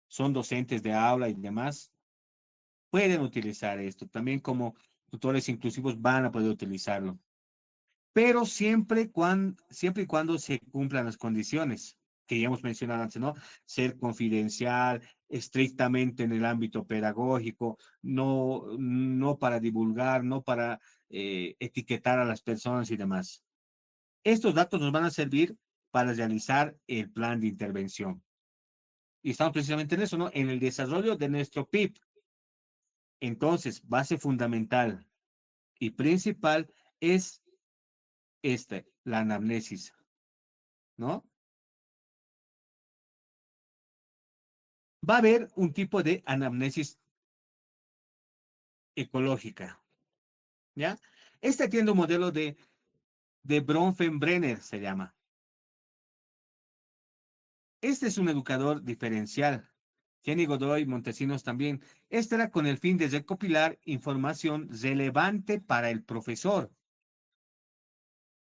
son docentes de aula y demás, pueden utilizar esto. También como tutores inclusivos van a poder utilizarlo. Pero siempre y cuando se cumplan las condiciones que ya hemos mencionado antes, ¿no? Ser confidencial, estrictamente en el ámbito pedagógico, no para divulgar, no para etiquetar a las personas y demás. Estos datos nos van a servir para realizar el plan de intervención. Y estamos precisamente en eso, ¿no? En el desarrollo de nuestro PIB. Entonces, base fundamental y principal es la anamnesis, ¿no? Va a haber un tipo de anamnesis ecológica, ¿ya? Tiene un modelo de Bronfenbrenner, se llama. Este es un educador diferencial. Jenny Godoy, Montesinos también. Era con el fin de recopilar información relevante para el profesor,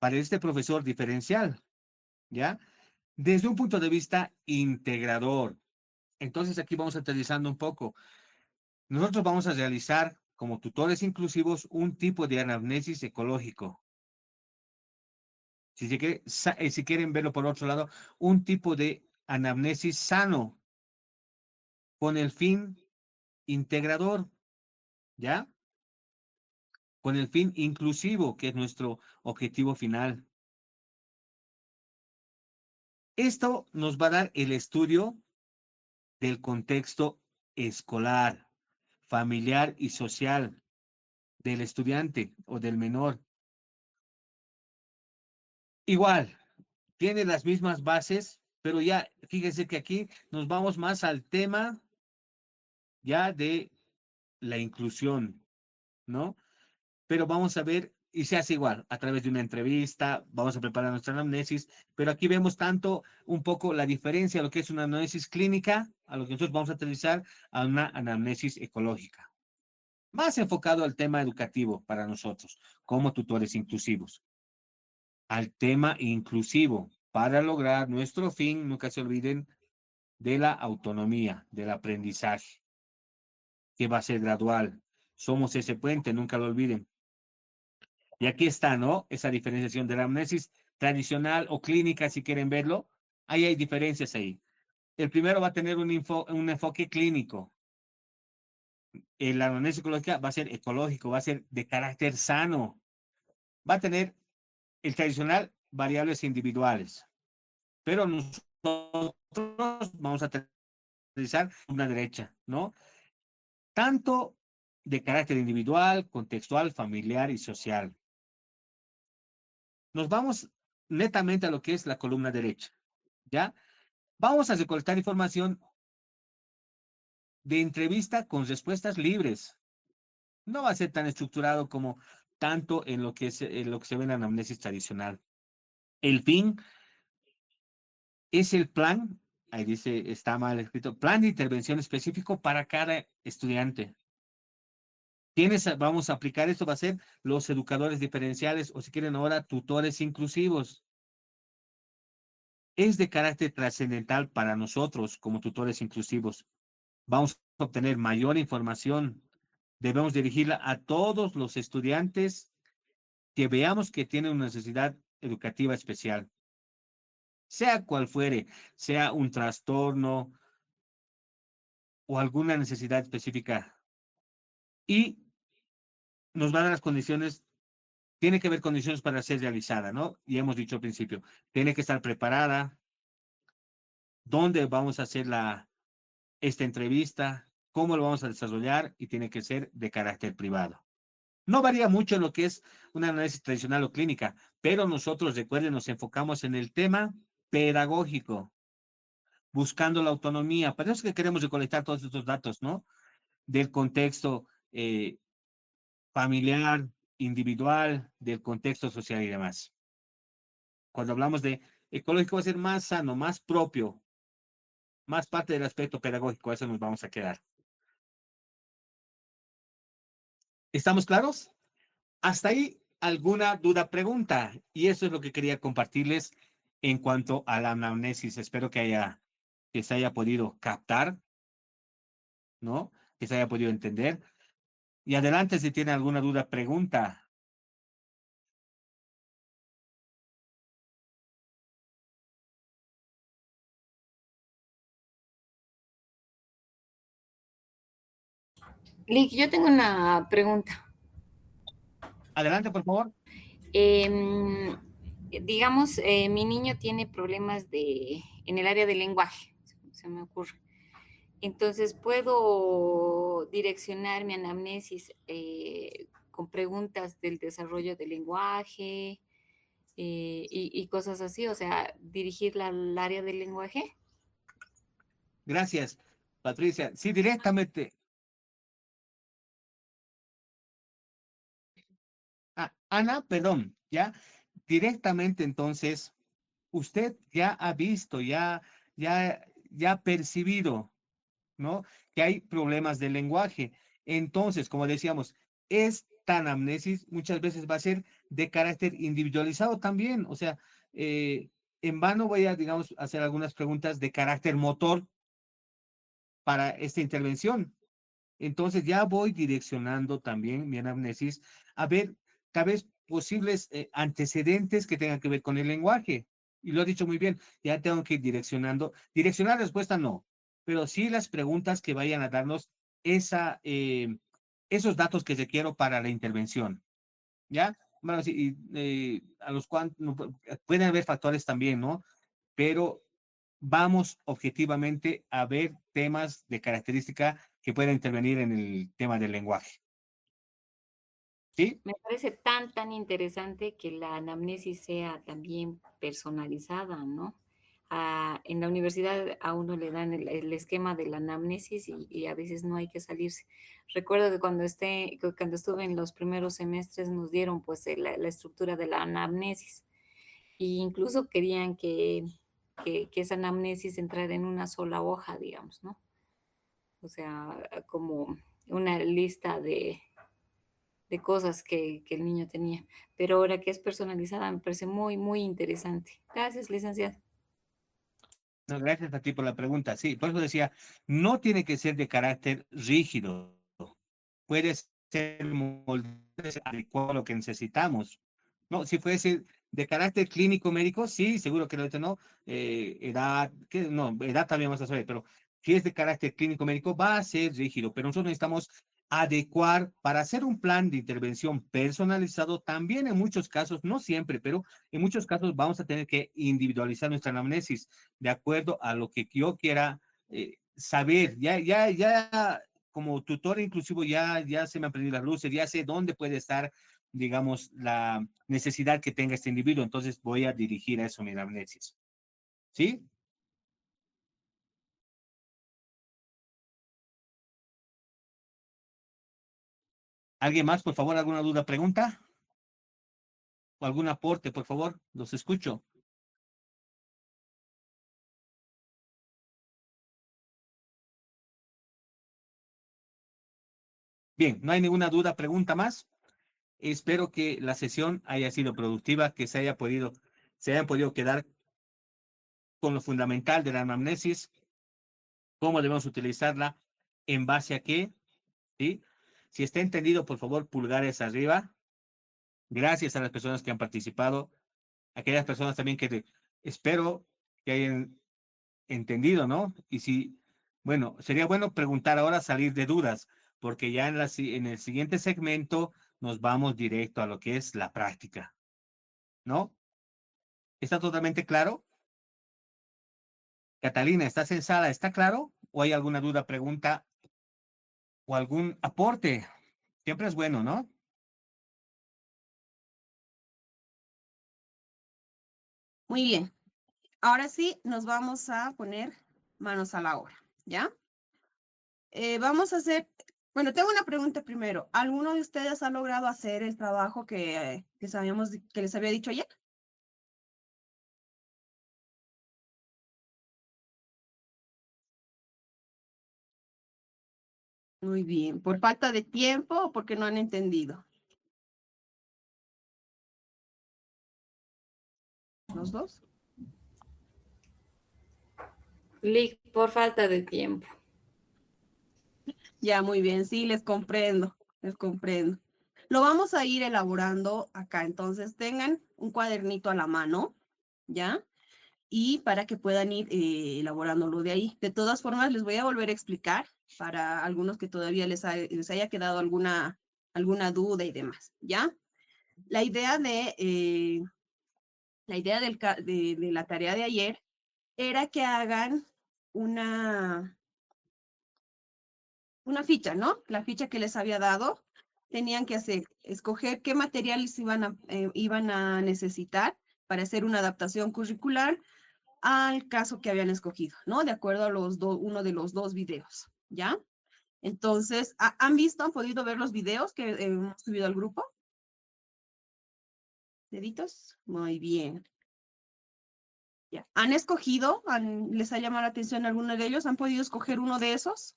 para este profesor diferencial, ¿ya? Desde un punto de vista integrador. Entonces aquí vamos aterrizando un poco. Nosotros vamos a realizar como tutores inclusivos un tipo de anamnesis ecológico. Si quieren verlo por otro lado, un tipo de anamnesis sano con el fin integrador, ¿ya? Con el fin inclusivo, que es nuestro objetivo final. Esto nos va a dar el estudio del contexto escolar, familiar y social del estudiante o del menor. Igual, tiene las mismas bases, pero ya fíjense que aquí nos vamos más al tema ya de la inclusión, ¿no? Pero vamos a ver, y se hace igual, a través de una entrevista, vamos a preparar nuestra anamnesis, pero aquí vemos tanto un poco la diferencia de lo que es una anamnesis clínica, a lo que nosotros vamos a utilizar, a una anamnesis ecológica, más enfocado al tema educativo para nosotros, como tutores inclusivos, al tema inclusivo, para lograr nuestro fin, nunca se olviden, de la autonomía, del aprendizaje, que va a ser gradual. Somos ese puente, nunca lo olviden. Y aquí está, ¿no? Esa diferenciación de la amnesis tradicional o clínica, si quieren verlo. Ahí hay diferencias ahí. El primero va a tener un enfoque clínico. La amnesis ecológica va a ser ecológico, va a ser de carácter sano. Va a tener el tradicional variables individuales. Pero nosotros vamos a utilizar una derecha, ¿no? Tanto de carácter individual, contextual, familiar y social. Nos vamos netamente a lo que es la columna derecha, ¿ya? Vamos a recolectar información de entrevista con respuestas libres. No va a ser tan estructurado como tanto en lo que se ve en la anamnesis tradicional. El fin es el plan, ahí dice, está mal escrito, plan de intervención específico para cada estudiante. ¿Quiénes vamos a aplicar esto? Va a ser los educadores diferenciales o si quieren ahora tutores inclusivos. Es de carácter trascendental para nosotros como tutores inclusivos. Vamos a obtener mayor información. Debemos dirigirla a todos los estudiantes que veamos que tienen una necesidad educativa especial, sea cual fuere, sea un trastorno o alguna necesidad específica. Y nos van a dar las condiciones, tiene que haber condiciones para ser realizada, ¿no? Y hemos dicho al principio, tiene que estar preparada, dónde vamos a hacer esta entrevista, cómo lo vamos a desarrollar y tiene que ser de carácter privado. No varía mucho en lo que es una análisis tradicional o clínica, pero nosotros, recuerden, nos enfocamos en el tema pedagógico, buscando la autonomía. Para eso es que queremos recolectar todos estos datos, ¿no? Del contexto familiar, individual, del contexto social y demás. Cuando hablamos de ecológico va a ser más sano, más propio, más parte del aspecto pedagógico, a eso nos vamos a quedar. ¿Estamos claros? Hasta ahí, ¿alguna duda, pregunta? Y eso es lo que quería compartirles en cuanto a la anamnesis. Espero que se haya podido captar, ¿no? Que se haya podido entender. Y adelante, si tiene alguna duda, pregunta. Lick, yo tengo una pregunta. Adelante, por favor. Em, digamos, mi niño tiene problemas en el área del lenguaje, se me ocurre. Entonces, ¿puedo direccionar mi anamnesis con preguntas del desarrollo del lenguaje y cosas así? O sea, dirigirla al área del lenguaje. Gracias, Patricia. Sí, directamente. Ana, perdón, ya. Directamente, entonces, usted ya ha visto, ya ha percibido, ¿no? Que hay problemas de lenguaje. Entonces, como decíamos, esta anamnesis muchas veces va a ser de carácter individualizado también. O sea, en vano voy a, digamos, hacer algunas preguntas de carácter motor para esta intervención. Entonces ya voy direccionando también mi anamnesis a ver tal vez posibles antecedentes que tengan que ver con el lenguaje. Y lo ha dicho muy bien, ya tengo que ir direccionando. Direccionar respuesta no, pero sí las preguntas que vayan a darnos esos datos que requiero para la intervención. ¿Ya? Bueno, sí, a los cuales pueden haber factores también, ¿no? Pero vamos objetivamente a ver temas de característica que puedan intervenir en el tema del lenguaje. ¿Sí? Me parece tan interesante que la anamnesis sea también personalizada, ¿no? En la universidad a uno le dan el esquema de la anamnesis y a veces no hay que salirse. Recuerdo que cuando estuve en los primeros semestres nos dieron pues la estructura de la anamnesis e incluso querían que esa anamnesis entrara en una sola hoja, digamos, ¿no? O sea, como una lista de cosas que el niño tenía. Pero ahora que es personalizada me parece muy interesante. Gracias, licenciada. No, gracias a ti por la pregunta. Sí, por eso decía, no tiene que ser de carácter rígido. Puede ser moldeable, adecuado a lo que necesitamos. No, si fuese de carácter clínico médico, sí, seguro que ahorita no. Edad, no, edad también vamos a saber, pero si es de carácter clínico médico, va a ser rígido. Pero nosotros necesitamos adecuar para hacer un plan de intervención personalizado. También en muchos casos, no siempre, pero en muchos casos vamos a tener que individualizar nuestra anamnesis de acuerdo a lo que yo quiera saber. Ya como tutor inclusivo ya se me han prendido las luces, ya sé dónde puede estar, digamos, la necesidad que tenga este individuo, entonces voy a dirigir a eso mi anamnesis. ¿Sí? ¿Alguien más, por favor, alguna duda, pregunta? ¿O algún aporte, por favor? Los escucho. Bien, no hay ninguna duda, pregunta más. Espero que la sesión haya sido productiva, que se hayan podido quedar con lo fundamental de la anamnesis, cómo debemos utilizarla, en base a qué, ¿sí? Si está entendido, por favor, pulgares arriba. Gracias a las personas que han participado, aquellas personas también espero que hayan entendido, ¿no? Y si, bueno, sería bueno preguntar ahora, salir de dudas, porque ya en el siguiente segmento nos vamos directo a lo que es la práctica, ¿no? ¿Está totalmente claro? Catalina, ¿estás en sala? ¿Está claro? ¿O hay alguna duda, pregunta o algún aporte? Siempre es bueno, ¿no? Muy bien. Ahora sí, nos vamos a poner manos a la obra, ¿ya? Vamos a hacer, bueno, tengo una pregunta primero. ¿Alguno de ustedes ha logrado hacer el trabajo que les había dicho ayer? Muy bien. ¿Por falta de tiempo o porque no han entendido? ¿Los dos? Lic, por falta de tiempo. Ya, muy bien. Sí, les comprendo. Les comprendo. Lo vamos a ir elaborando acá. Entonces, tengan un cuadernito a la mano, ¿ya? Y para que puedan ir elaborándolo de ahí. De todas formas, les voy a volver a explicar para algunos que todavía les haya quedado alguna duda y demás, ¿ya? La idea de la tarea de ayer era que hagan una ficha, ¿no? La ficha que les había dado. Tenían que escoger qué materiales iban a necesitar para hacer una adaptación curricular al caso que habían escogido, ¿no? De acuerdo a uno de los dos videos, ¿ya? Entonces, ¿han visto, han podido ver los videos que hemos subido al grupo? ¿Deditos? Muy bien. Ya. ¿Han escogido? ¿Les ha llamado la atención alguno de ellos? ¿Han podido escoger uno de esos?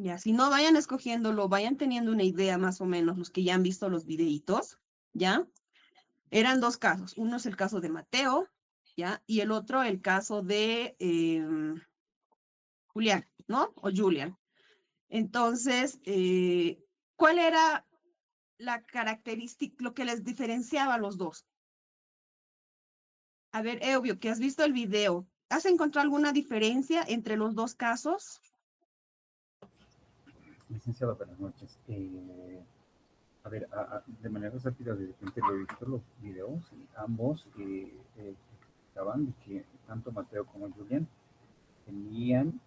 Ya, si no vayan escogiéndolo, vayan teniendo una idea más o menos, los que ya han visto los videitos, ¿ya? Eran dos casos. Uno es el caso de Mateo, ¿ya? Y el otro el caso de Julián, ¿no? O Julian. Entonces, ¿cuál era la característica, lo que les diferenciaba a los dos? A ver, Eubio, que has visto el video, ¿has encontrado alguna diferencia entre los dos casos? Licenciado, buenas noches. A ver, de manera rápida, de repente lo he visto los videos y ambos explicaban de que tanto Mateo como Julián tenían,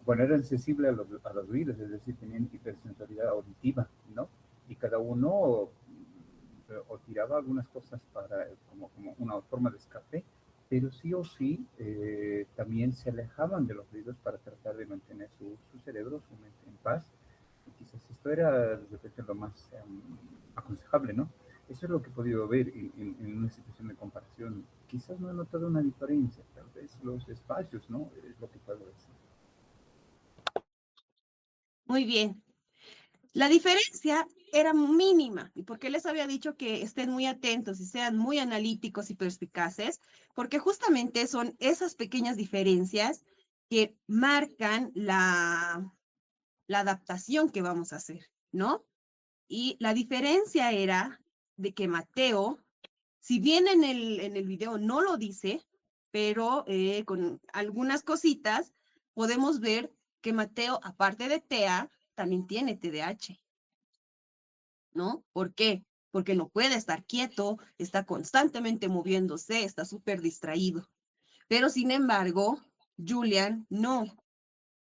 bueno, eran sensibles a los ruidos, es decir, tenían hipersensibilidad auditiva, ¿no? Y cada uno o tiraba algunas cosas como una forma de escape, pero sí o sí también se alejaban de los ruidos para tratar de mantener su cerebro, su mente en paz. Y quizás esto era de repente lo más aconsejable, ¿no? Eso es lo que he podido ver en una situación de comparación. Quizás no he notado una diferencia, tal vez los espacios, ¿no? Es lo que puedo decir. Muy bien. La diferencia era mínima. ¿Y por qué les había dicho que estén muy atentos y sean muy analíticos y perspicaces? Porque justamente son esas pequeñas diferencias que marcan la adaptación que vamos a hacer, ¿no? Y la diferencia era de que Mateo, si bien en el video no lo dice, pero con algunas cositas podemos ver que Mateo, aparte de TEA, también tiene TDAH, ¿no? ¿Por qué? Porque no puede estar quieto, está constantemente moviéndose, está súper distraído. Pero sin embargo, Julian no,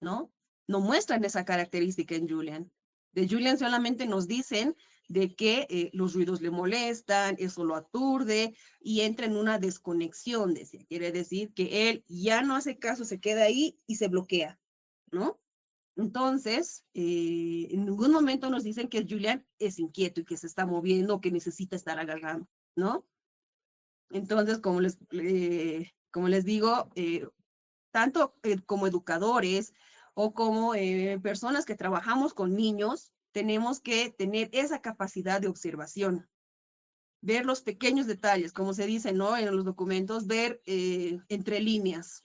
¿no? No muestran esa característica en Julian. De Julian solamente nos dicen de que los ruidos le molestan, eso lo aturde y entra en una desconexión, quiere decir que él ya no hace caso, se queda ahí y se bloquea, ¿no? Entonces, en ningún momento nos dicen que Julian es inquieto y que se está moviendo, que necesita estar agarrando, ¿no? Entonces, como les digo, tanto como educadores o como personas que trabajamos con niños, tenemos que tener esa capacidad de observación, ver los pequeños detalles, como se dice, ¿no? En los documentos, ver entre líneas.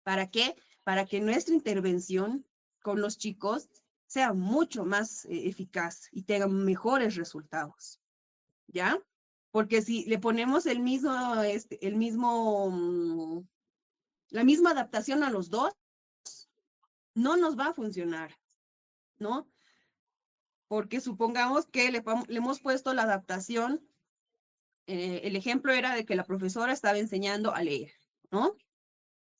¿Para qué? Para que nuestra intervención con los chicos sea mucho más eficaz y tenga mejores resultados, ¿ya? Porque si le ponemos la misma adaptación a los dos, no nos va a funcionar, ¿no? Porque supongamos que le hemos puesto la adaptación, el ejemplo era de que la profesora estaba enseñando a leer, ¿no?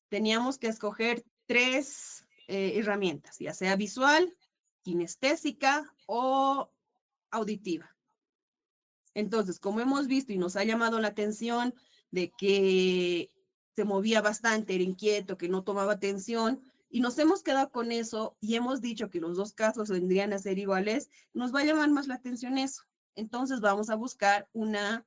Teníamos que escoger 3 herramientas, ya sea visual, kinestésica o auditiva. Entonces, como hemos visto y nos ha llamado la atención de que se movía bastante, era inquieto, que no tomaba atención, y nos hemos quedado con eso y hemos dicho que los dos casos vendrían a ser iguales, nos va a llamar más la atención eso, entonces vamos a buscar una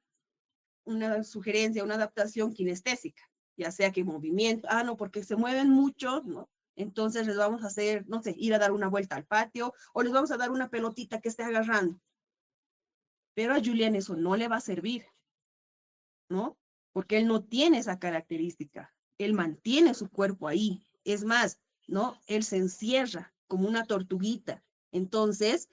sugerencia, una adaptación kinestésica, ya sea que movimiento, no, porque se mueven mucho, ¿no? Entonces les vamos a hacer, no sé, ir a dar una vuelta al patio, o les vamos a dar una pelotita que esté agarrando. Pero a Julián eso no le va a servir, ¿no? Porque él no tiene esa característica. Él mantiene su cuerpo ahí. Es más, ¿no? Él se encierra como una tortuguita. Entonces,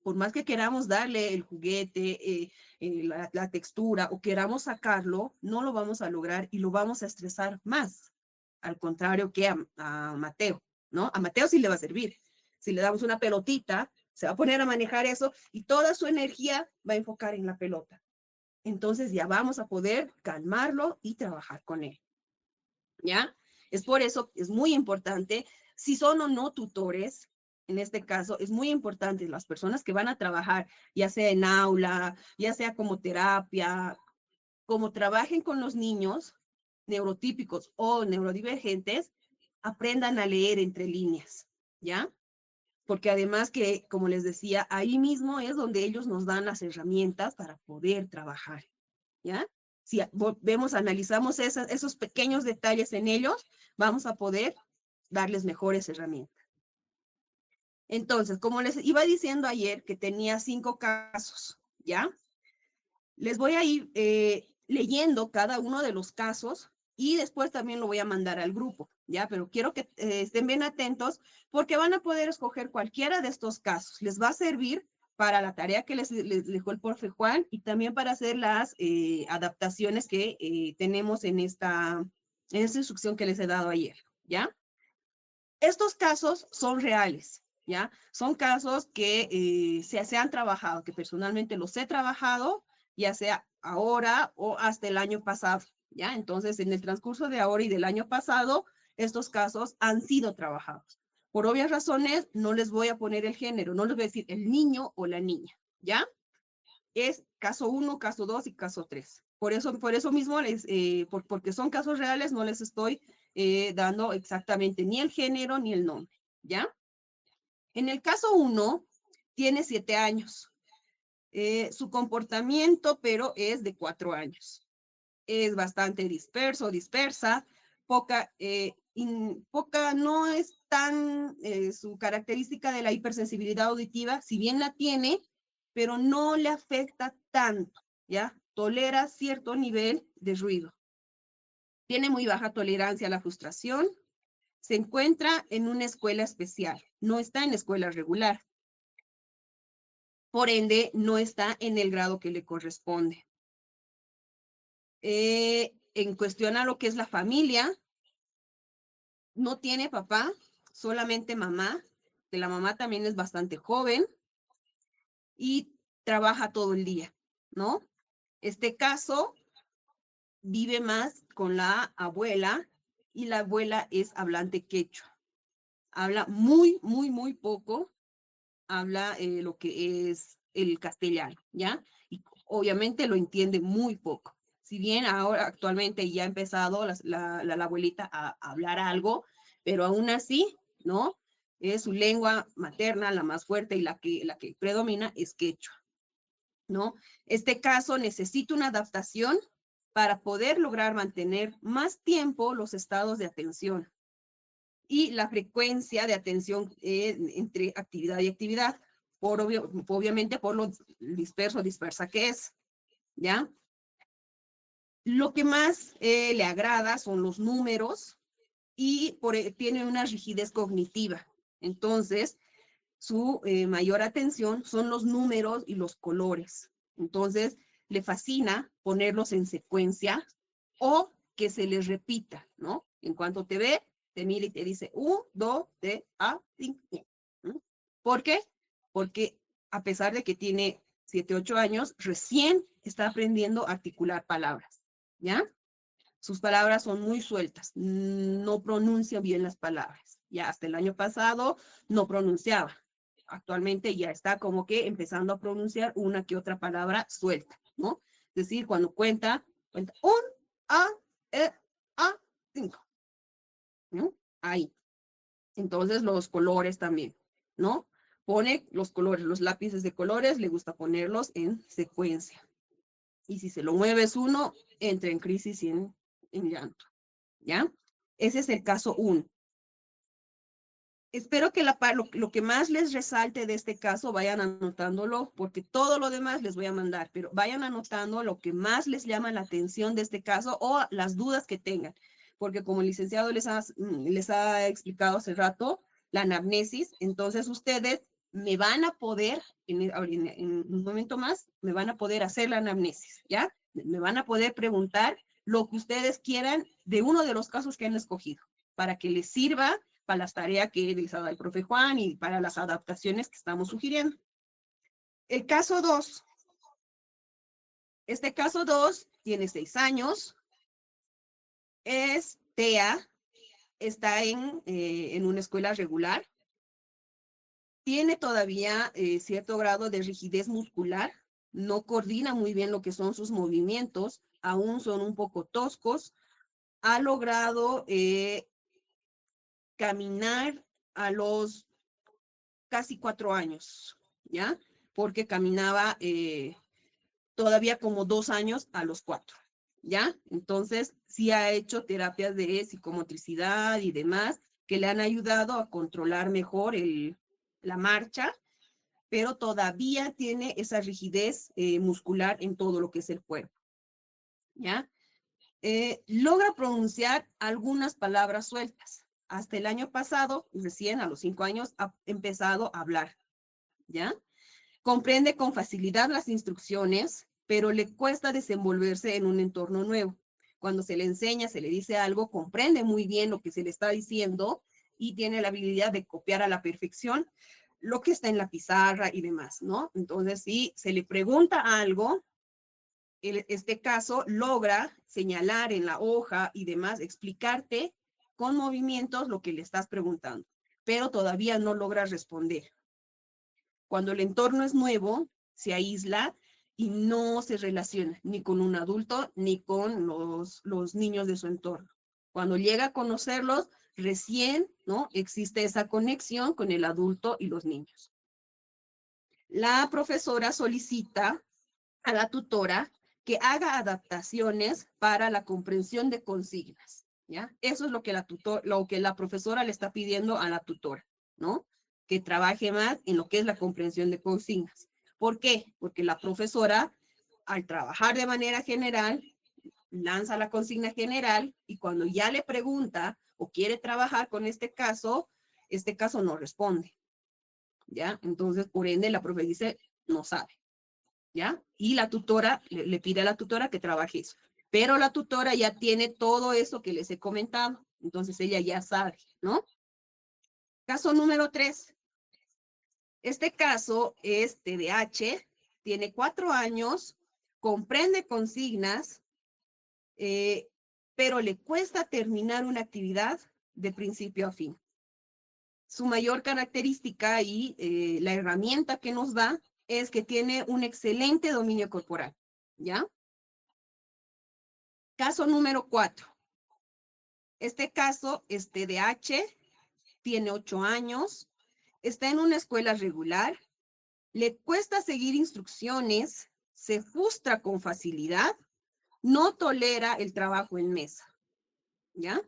por más que queramos darle el juguete, la textura o queramos sacarlo, no lo vamos a lograr y lo vamos a estresar más. Al contrario que a Mateo, ¿no? A Mateo sí le va a servir. Si le damos una pelotita, se va a poner a manejar eso y toda su energía va a enfocar en la pelota. Entonces ya vamos a poder calmarlo y trabajar con él. ¿Ya? Es por eso, es muy importante, si son o no tutores, en este caso, es muy importante las personas que van a trabajar, ya sea en aula, ya sea como terapia, como trabajen con los niños neurotípicos o neurodivergentes, aprendan a leer entre líneas, ¿ya? Porque además que, como les decía, ahí mismo es donde ellos nos dan las herramientas para poder trabajar, ¿ya? Si vemos, analizamos esos pequeños detalles en ellos, vamos a poder darles mejores herramientas. Entonces, como les iba diciendo ayer, que tenía 5 casos, ¿ya? Les voy a ir leyendo cada uno de los casos y después también lo voy a mandar al grupo, ¿ya? Pero quiero que estén bien atentos porque van a poder escoger cualquiera de estos casos. Les va a servir para la tarea que les dejó el profe Juan y también para hacer las adaptaciones que tenemos en esta instrucción que les he dado ayer, ¿ya? Estos casos son reales, ¿ya? Son casos que se han trabajado, que personalmente los he trabajado, ya sea ahora o hasta el año pasado, ¿ya? Entonces, en el transcurso de ahora y del año pasado, estos casos han sido trabajados. Por obvias razones, no les voy a poner el género, no les voy a decir el niño o la niña, ¿ya? Es caso 1, caso 2 y caso 3. Por eso mismo, porque son casos reales, no les estoy dando exactamente ni el género ni el nombre, ¿ya? En el caso 1, tiene 7 años. Su comportamiento, pero es de 4 años. Es bastante dispersa, poca, no es tan su característica de la hipersensibilidad auditiva, si bien la tiene, pero no le afecta tanto, ¿ya? Tolera cierto nivel de ruido. Tiene muy baja tolerancia a la frustración. Se encuentra en una escuela especial, no está en escuela regular. Por ende, no está en el grado que le corresponde. En cuestión a lo que es la familia, no tiene papá, solamente mamá, que la mamá también es bastante joven y trabaja todo el día, ¿no? Este caso vive más con la abuela y la abuela es hablante quechua. Habla muy, muy, muy poco, habla lo que es el castellano, ¿ya? Y obviamente lo entiende muy poco. Si bien ahora actualmente ya ha empezado la abuelita a hablar algo, pero aún así, ¿no? Es su lengua materna, la más fuerte y la que predomina es quechua, ¿no? Este caso necesita una adaptación para poder lograr mantener más tiempo los estados de atención y la frecuencia de atención entre actividad y actividad, obviamente por lo dispersa que es, ¿ya? Lo que más le agrada son los números y tiene una rigidez cognitiva. Entonces, su mayor atención son los números y los colores. Entonces, le fascina ponerlos en secuencia o que se les repita, ¿no? En cuanto te ve, te mira y te dice 1, 2, 3, 5. ¿Por qué? Porque a pesar de que tiene 7, 8 años, recién está aprendiendo a articular palabras, ¿ya? Sus palabras son muy sueltas, no pronuncia bien las palabras. Ya hasta el año pasado no pronunciaba. Actualmente ya está como que empezando a pronunciar una que otra palabra suelta, ¿no? Es decir, cuando cuenta 1, A, 5, ¿no? Ahí. Entonces los colores también, ¿no? pone los colores, los lápices de colores, le gusta ponerlos en secuencia. Y si se lo mueves uno, entra en crisis y en llanto, ¿ya? Ese es el caso 1. Espero que lo que más les resalte de este caso, vayan anotándolo, porque todo lo demás les voy a mandar, pero vayan anotando lo que más les llama la atención de este caso o las dudas que tengan, porque como el licenciado les ha explicado hace rato, la anamnesis, entonces ustedes me van a poder, en un momento más, me van a poder hacer la anamnesis, ¿ya? Me van a poder preguntar lo que ustedes quieran de uno de los casos que han escogido, para que les sirva para las tareas que les ha dado el profe Juan y para las adaptaciones que estamos sugiriendo. El caso 2. Este caso 2 tiene 6 años, es TEA, está en una escuela regular, tiene todavía cierto grado de rigidez muscular, no coordina muy bien lo que son sus movimientos, aún son un poco toscos, ha logrado caminar a los casi 4 años, ¿ya? Porque caminaba todavía como 2 años a los 4, ¿ya? Entonces, sí ha hecho terapias de psicomotricidad y demás que le han ayudado a controlar mejor la marcha, pero todavía tiene esa rigidez muscular en todo lo que es el cuerpo, ¿ya? Logra pronunciar algunas palabras sueltas. Hasta el año pasado, recién a los 5 años, ha empezado a hablar, ¿ya? Comprende con facilidad las instrucciones, pero le cuesta desenvolverse en un entorno nuevo. Cuando se le enseña, se le dice algo, comprende muy bien lo que se le está diciendo y tiene la habilidad de copiar a la perfección lo que está en la pizarra y demás, ¿no? Entonces, si se le pregunta algo, este caso logra señalar en la hoja y demás, explicarte con movimientos lo que le estás preguntando, pero todavía no logra responder. Cuando el entorno es nuevo, se aísla y no se relaciona ni con un adulto ni con los niños de su entorno. Cuando llega a conocerlos, recién, ¿no? Existe esa conexión con el adulto y los niños. La profesora solicita a la tutora que haga adaptaciones para la comprensión de consignas, ¿ya? Eso es lo que la profesora le está pidiendo a la tutora, ¿no? Que trabaje más en lo que es la comprensión de consignas. ¿Por qué? Porque la profesora, al trabajar de manera general, lanza la consigna general y cuando ya le pregunta o quiere trabajar con este caso no responde, ¿ya? Entonces, por ende, la profe dice, no sabe, ¿ya? Y la tutora, le pide a la tutora que trabaje eso. Pero la tutora ya tiene todo eso que les he comentado, entonces ella ya sabe, ¿no? Caso número 3. Este caso es TDAH, tiene 4 años, comprende consignas, pero le cuesta terminar una actividad de principio a fin. Su mayor característica y la herramienta que nos da es que tiene un excelente dominio corporal, ¿ya? Caso número 4. Este caso es TDAH, tiene 8 años, está en una escuela regular, le cuesta seguir instrucciones, se frustra con facilidad, no tolera el trabajo en mesa, ¿ya?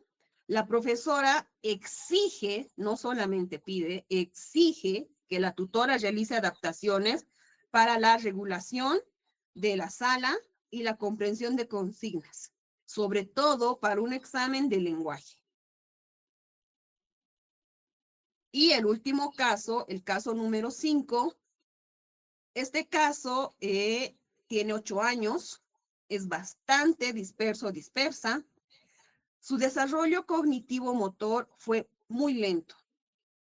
La profesora exige, no solamente pide, exige que la tutora realice adaptaciones para la regulación de la sala y la comprensión de consignas, sobre todo para un examen de lenguaje. Y el último caso, el caso número 5, este caso tiene 8 años, es bastante dispersa. Su desarrollo cognitivo-motor fue muy lento.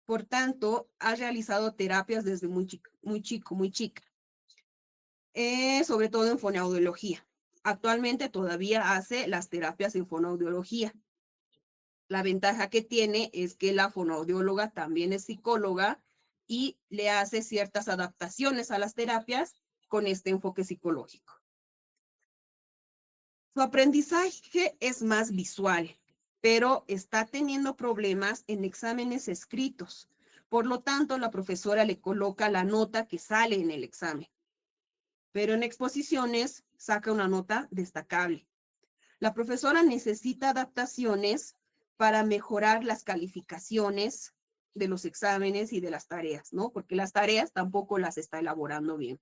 Por tanto, ha realizado terapias desde muy chica, sobre todo en fonoaudiología. Actualmente todavía hace las terapias en fonoaudiología. La ventaja que tiene es que la fonoaudióloga también es psicóloga y le hace ciertas adaptaciones a las terapias con este enfoque psicológico. Su aprendizaje es más visual, pero está teniendo problemas en exámenes escritos, Por lo tanto, la profesora le coloca la nota que sale en el examen. Pero en exposiciones saca una nota destacable. La profesora necesita adaptaciones para mejorar las calificaciones de los exámenes y de las tareas, ¿no? Porque las tareas tampoco las está elaborando bien.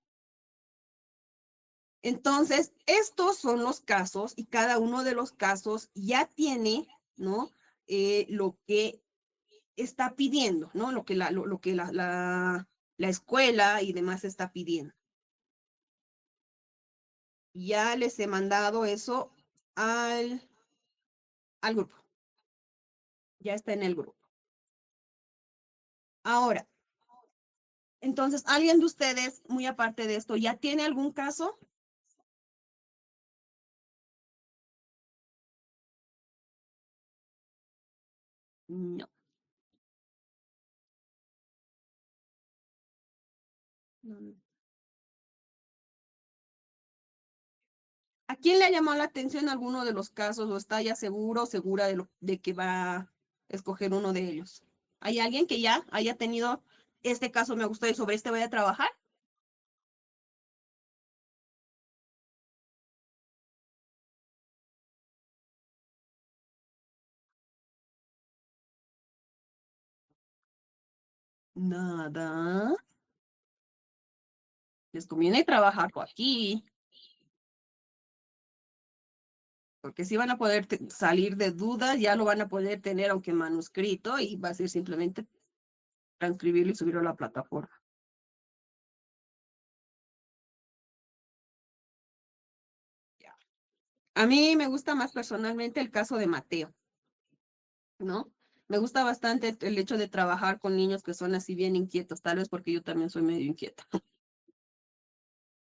Entonces, estos son los casos y cada uno de los casos ya tiene, ¿no? Lo que está pidiendo, ¿no? Lo que la escuela y demás está pidiendo. Ya les he mandado eso al grupo. Ya está en el grupo. Ahora, entonces, ¿alguien de ustedes, muy aparte de esto, ya tiene algún caso? No. No. ¿A quién le ha llamado la atención alguno de los casos o está ya seguro o segura de que va a escoger uno de ellos? ¿Hay alguien que ya haya tenido este caso me gustó y sobre este voy a trabajar? Nada. Les conviene trabajar aquí. Porque si van a poder salir de dudas, ya lo van a poder tener aunque manuscrito y va a ser simplemente transcribirlo y subirlo a la plataforma. Ya. A mí me gusta más personalmente el caso de Mateo, ¿no? Me gusta bastante el hecho de trabajar con niños que son así bien inquietos, tal vez porque yo también soy medio inquieta.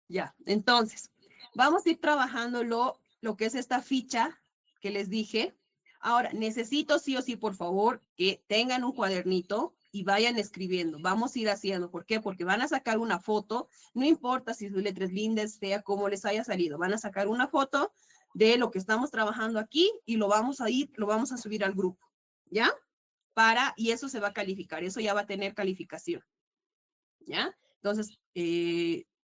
Ya, entonces, vamos a ir trabajando lo que es esta ficha que les dije. Ahora, necesito sí o sí, por favor, que tengan un cuadernito y vayan escribiendo. Vamos a ir haciendo. ¿Por qué? Porque van a sacar una foto, no importa si su letra es linda, fea, como les haya salido. Van a sacar una foto de lo que estamos trabajando aquí y lo vamos a subir al grupo, ¿ya? Y eso se va a calificar, eso ya va a tener calificación, ¿ya? Entonces,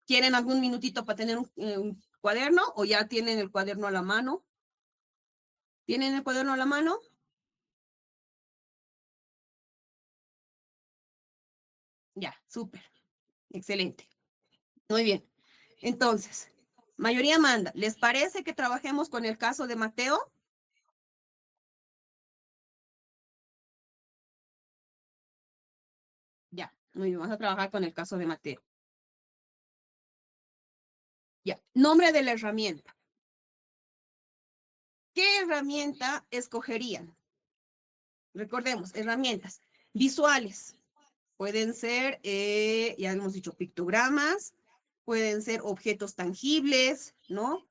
¿quieren algún minutito para tener un cuaderno o ya tienen el cuaderno a la mano? ¿Tienen el cuaderno a la mano? Ya, súper, excelente. Muy bien. Entonces, mayoría manda. ¿Les parece que trabajemos con el caso de Mateo? Ya, muy bien, vamos a trabajar con el caso de Mateo. Ya, nombre de la herramienta. ¿Qué herramienta escogerían? Recordemos, herramientas visuales. Pueden ser, ya hemos dicho, pictogramas, pueden ser objetos tangibles, ¿no?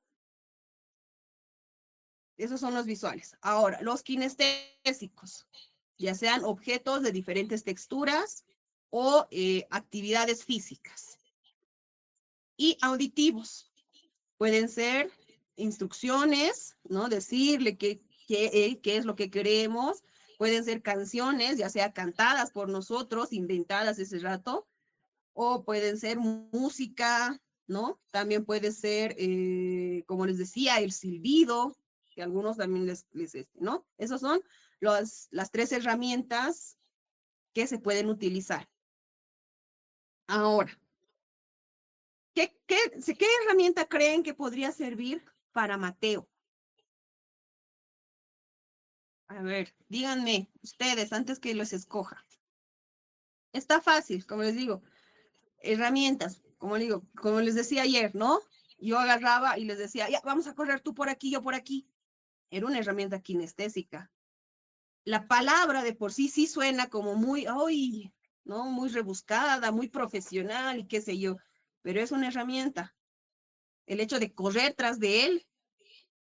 Esos son los visuales. Ahora, los kinestésicos, ya sean objetos de diferentes texturas o actividades físicas. Y auditivos, pueden ser instrucciones, ¿no? Decirle qué es lo que queremos. Pueden ser canciones, ya sea cantadas por nosotros, inventadas ese rato, o pueden ser música, ¿no? También puede ser, como les decía, el silbido, que algunos también ¿no? Esas son las 3 herramientas que se pueden utilizar. Ahora, ¿qué herramienta creen que podría servir para Mateo? A ver, díganme ustedes antes que los escoja. Está fácil, como les digo, herramientas, como les decía ayer, ¿no? Yo agarraba y les decía, ya, vamos a correr tú por aquí, yo por aquí. Era una herramienta kinestésica. La palabra de por sí suena como muy, ¡ay! ¿No? Muy rebuscada, muy profesional y qué sé yo, pero es una herramienta. El hecho de correr tras de él,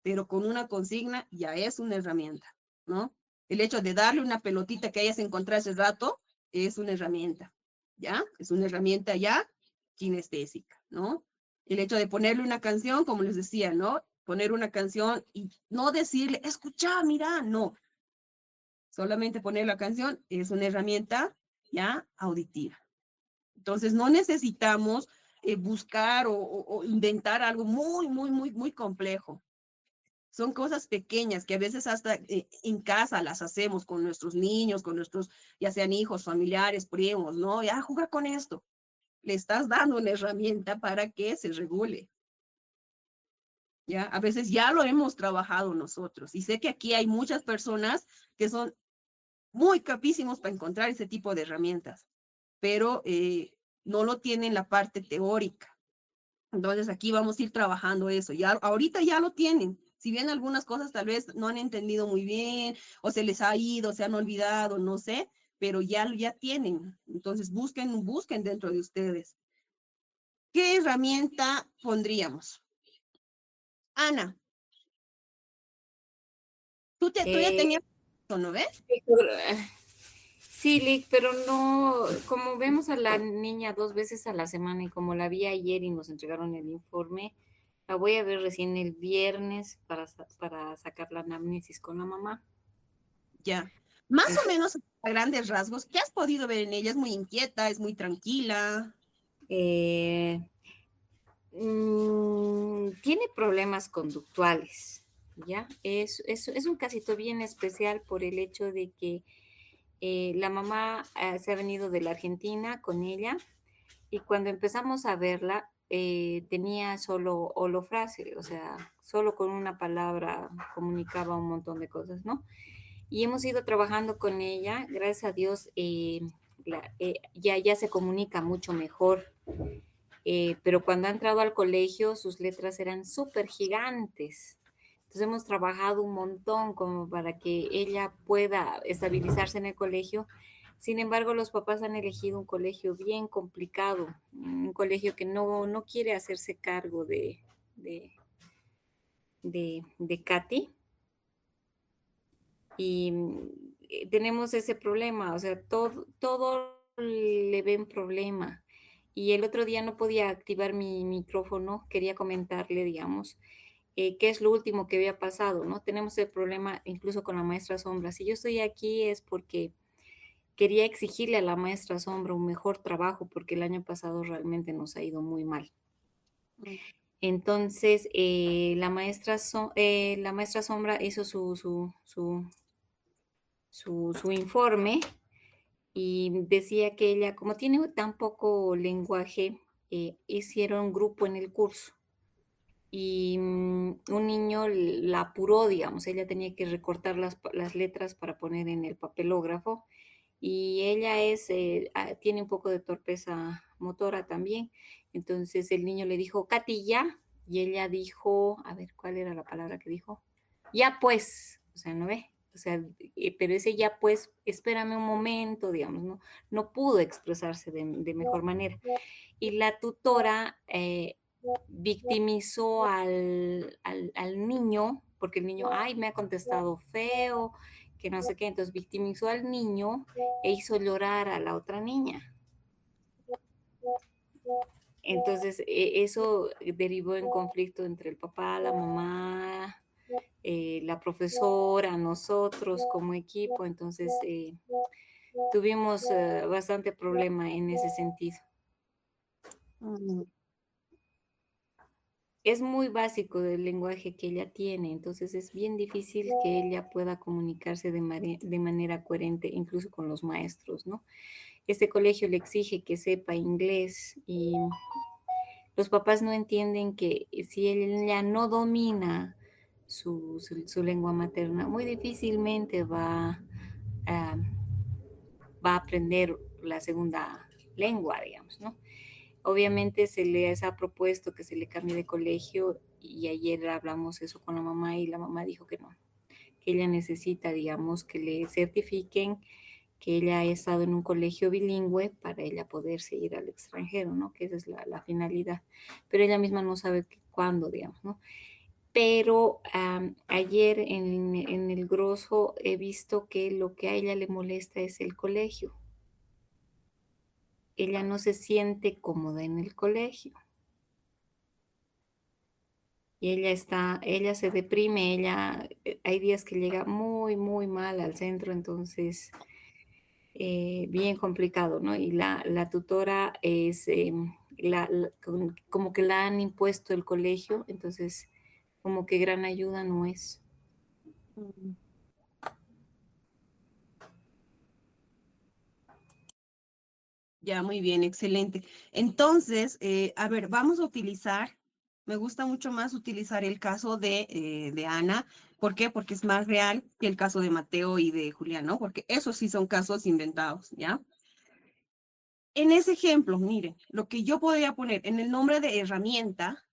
pero con una consigna, ya es una herramienta, ¿no? El hecho de darle una pelotita que hayas encontrado hace rato, es una herramienta, ¿ya? Es una herramienta ya kinestésica, ¿no? El hecho de ponerle una canción, como les decía, ¿no? Poner una canción y no decirle, escucha, mira, no. Solamente poner la canción es una herramienta ¿ya? Auditiva. Entonces, no necesitamos buscar o inventar algo muy complejo. Son cosas pequeñas que a veces hasta en casa las hacemos con nuestros niños, con nuestros, ya sean hijos, familiares, primos, ¿no? Ya juega con esto. Le estás dando una herramienta para que se regule. ¿Ya? A veces ya lo hemos trabajado nosotros. Y sé que aquí hay muchas personas que son muy capísimos para encontrar ese tipo de herramientas, pero no lo tienen la parte teórica. Entonces aquí vamos a ir trabajando eso. Ya, ahorita ya lo tienen. Si bien algunas cosas tal vez no han entendido muy bien o se les ha ido, se han olvidado, no sé, pero ya tienen. Entonces busquen dentro de ustedes. ¿Qué herramienta pondríamos? Ana, tú ya Eh, tenías, ¿no ves? Sí, Lick, pero no, como vemos a la niña 2 veces a la semana y como la vi ayer y nos entregaron el informe, la voy a ver recién el viernes para sacar la anamnesis con la mamá. Ya. Más o menos a grandes rasgos, ¿qué has podido ver en ella? ¿Es muy inquieta? ¿Es muy tranquila? Eh, Tiene problemas conductuales, ¿ya? Es un casito bien especial por el hecho de que la mamá se ha venido de la Argentina con ella y cuando empezamos a verla tenía solo holofrase, o sea, solo con una palabra comunicaba un montón de cosas, ¿no? Y hemos ido trabajando con ella, gracias a Dios, ya se comunica mucho mejor. Pero cuando ha entrado al colegio, sus letras eran súper gigantes. Entonces hemos trabajado un montón como para que ella pueda estabilizarse en el colegio. Sin embargo, los papás han elegido un colegio bien complicado, un colegio que no quiere hacerse cargo de, de Katy. Y tenemos ese problema, o sea, todo le ven problema. Y el otro día no podía activar mi micrófono, quería comentarle, digamos, qué es lo último que había pasado, ¿no? Tenemos el problema incluso con la maestra Sombra. Si yo estoy aquí es porque quería exigirle a la maestra Sombra un mejor trabajo, porque el año pasado realmente nos ha ido muy mal. Mm. Entonces, la maestra Sombra hizo su informe y decía que ella, como tiene tan poco lenguaje, hicieron un grupo en el curso y un niño la apuró, digamos, ella tenía que recortar las letras para poner en el papelógrafo y ella tiene un poco de torpeza motora también, entonces el niño le dijo, Katy, ya, y ella dijo, a ver, ¿cuál era la palabra que dijo? Ya pues, o sea, ¿no ve? O sea, pero ese ya pues, espérame un momento, digamos, no pudo expresarse de mejor manera. Y la tutora victimizó al niño, porque el niño, ay, me ha contestado feo, que no sé qué, entonces victimizó al niño e hizo llorar a la otra niña. Entonces, eso derivó en conflicto entre el papá, la mamá, la profesora, nosotros como equipo. Entonces, tuvimos bastante problema en ese sentido. Mm. Es muy básico del lenguaje que ella tiene, entonces es bien difícil que ella pueda comunicarse de manera coherente, incluso con los maestros, ¿no? Este colegio le exige que sepa inglés y los papás no entienden que si ella no domina su lengua materna, muy difícilmente a, va a aprender la segunda lengua, digamos, ¿no? Obviamente se les ha propuesto que se le cambie de colegio y ayer hablamos eso con la mamá y la mamá dijo que no, que ella necesita, digamos, que le certifiquen que ella ha estado en un colegio bilingüe para ella poderse ir al extranjero, ¿no? Que esa es la finalidad. Pero ella misma no sabe cuándo, digamos, ¿no? Pero ayer en el grosso he visto que lo que a ella le molesta es el colegio. Ella no se siente cómoda en el colegio. Y ella se deprime, hay días que llega muy mal al centro, entonces bien complicado, ¿no? Y la tutora es, como que la han impuesto el colegio, entonces como que gran ayuda no es. Mm. Ya, muy bien, excelente. Entonces, a ver, vamos a utilizar, me gusta mucho más utilizar el caso de Ana. ¿Por qué? Porque es más real que el caso de Mateo y de Julián, ¿no? Porque esos sí son casos inventados, ¿ya? En ese ejemplo, miren, lo que yo podría poner en el nombre de herramienta,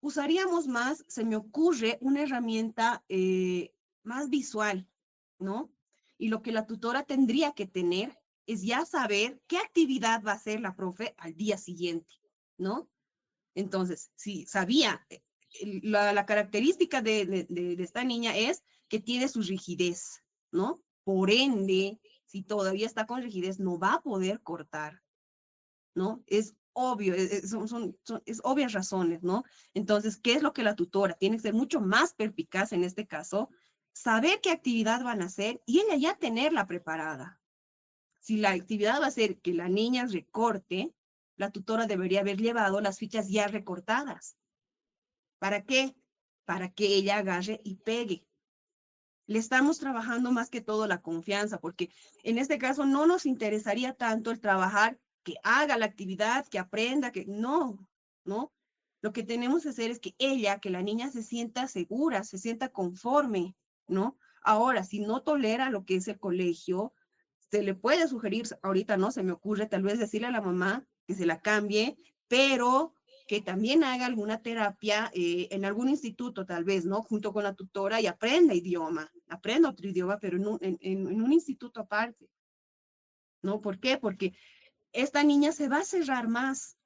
usaríamos más, se me ocurre, una herramienta más visual, ¿no? Y lo que la tutora tendría que tener es ya saber qué actividad va a hacer la profe al día siguiente, ¿no? Entonces, si sabía, la característica de esta niña es que tiene su rigidez, ¿no? Por ende, si todavía está con rigidez, no va a poder cortar, ¿no? Es obvio, es obvias razones, ¿no? Entonces, ¿qué es lo que la tutora tiene que ser mucho más perspicaz en este caso? Saber qué actividad van a hacer y ella ya tenerla preparada. Si la actividad va a ser que la niña recorte, la tutora debería haber llevado las fichas ya recortadas. ¿Para qué? Para que ella agarre y pegue. Le estamos trabajando más que todo la confianza, porque en este caso no nos interesaría tanto el trabajar que haga la actividad, que aprenda, que no, ¿no? Lo que tenemos que hacer es que ella, que la niña se sienta segura, se sienta conforme, ¿no? Ahora, si no tolera lo que es el colegio, se le puede sugerir, ahorita no se me ocurre, tal vez decirle a la mamá que se la cambie, pero que también haga alguna terapia en algún instituto, tal vez, ¿no? Junto con la tutora y aprenda otro idioma, pero en un instituto aparte, ¿no? ¿Por qué? Porque esta niña se va a cerrar más.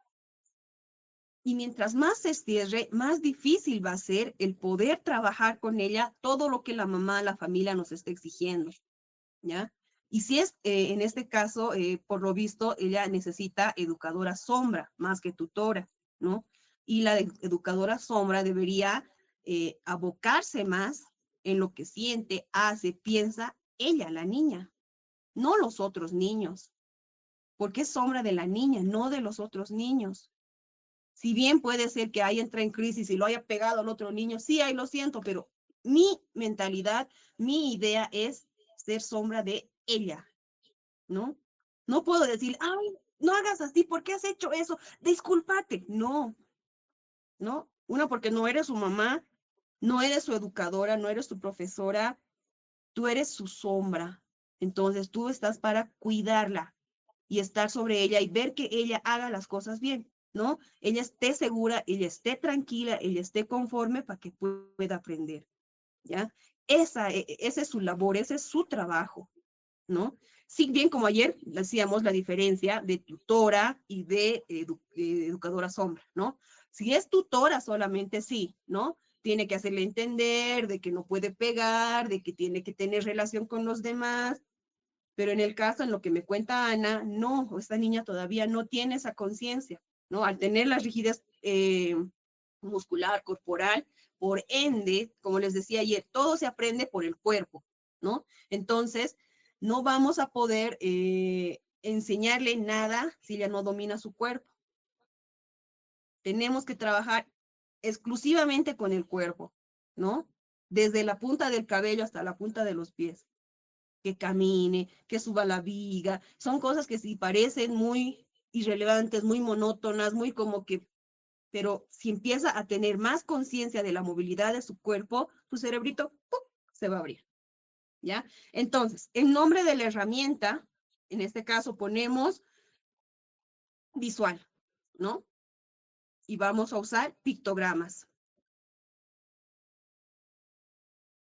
Y mientras más se cierre, más difícil va a ser el poder trabajar con ella todo lo que la mamá, la familia nos está exigiendo, ¿ya? Y si es, en este caso, por lo visto, ella necesita educadora sombra más que tutora, ¿no? Y la educadora sombra debería abocarse más en lo que siente, hace, piensa ella, la niña, no los otros niños, porque es sombra de la niña, no de los otros niños. Si bien puede ser que ahí entra en crisis y lo haya pegado al otro niño, sí, ahí lo siento, pero mi mentalidad, mi idea es ser sombra de ella, ¿no? No puedo decir, ay, no hagas así, ¿por qué has hecho eso? Discúlpate. No, ¿no? Una, porque no eres su mamá, no eres su educadora, no eres su profesora, tú eres su sombra. Entonces tú estás para cuidarla y estar sobre ella y ver que ella haga las cosas bien, ¿no? Ella esté segura, ella esté tranquila, ella esté conforme para que pueda aprender, ¿ya? Esa es su labor, ese es su trabajo, ¿no? Si bien como ayer hacíamos la diferencia de tutora y de educadora sombra, ¿no? Si es tutora solamente sí, ¿no? Tiene que hacerle entender de que no puede pegar, de que tiene que tener relación con los demás, pero en el caso, en lo que me cuenta Ana, no, esta niña todavía no tiene esa conciencia, ¿no? Al tener la rigidez muscular, corporal, por ende, como les decía ayer, todo se aprende por el cuerpo, ¿no? Entonces, no vamos a poder enseñarle nada si ella no domina su cuerpo. Tenemos que trabajar exclusivamente con el cuerpo, ¿no? Desde la punta del cabello hasta la punta de los pies. Que camine, que suba la viga. Son cosas que sí parecen muy irrelevantes, muy monótonas, muy como que, pero si empieza a tener más conciencia de la movilidad de su cuerpo, su cerebrito ¡pum!, se va a abrir, ¿ya? Entonces, el nombre de la herramienta, en este caso ponemos visual, ¿no? Y vamos a usar pictogramas.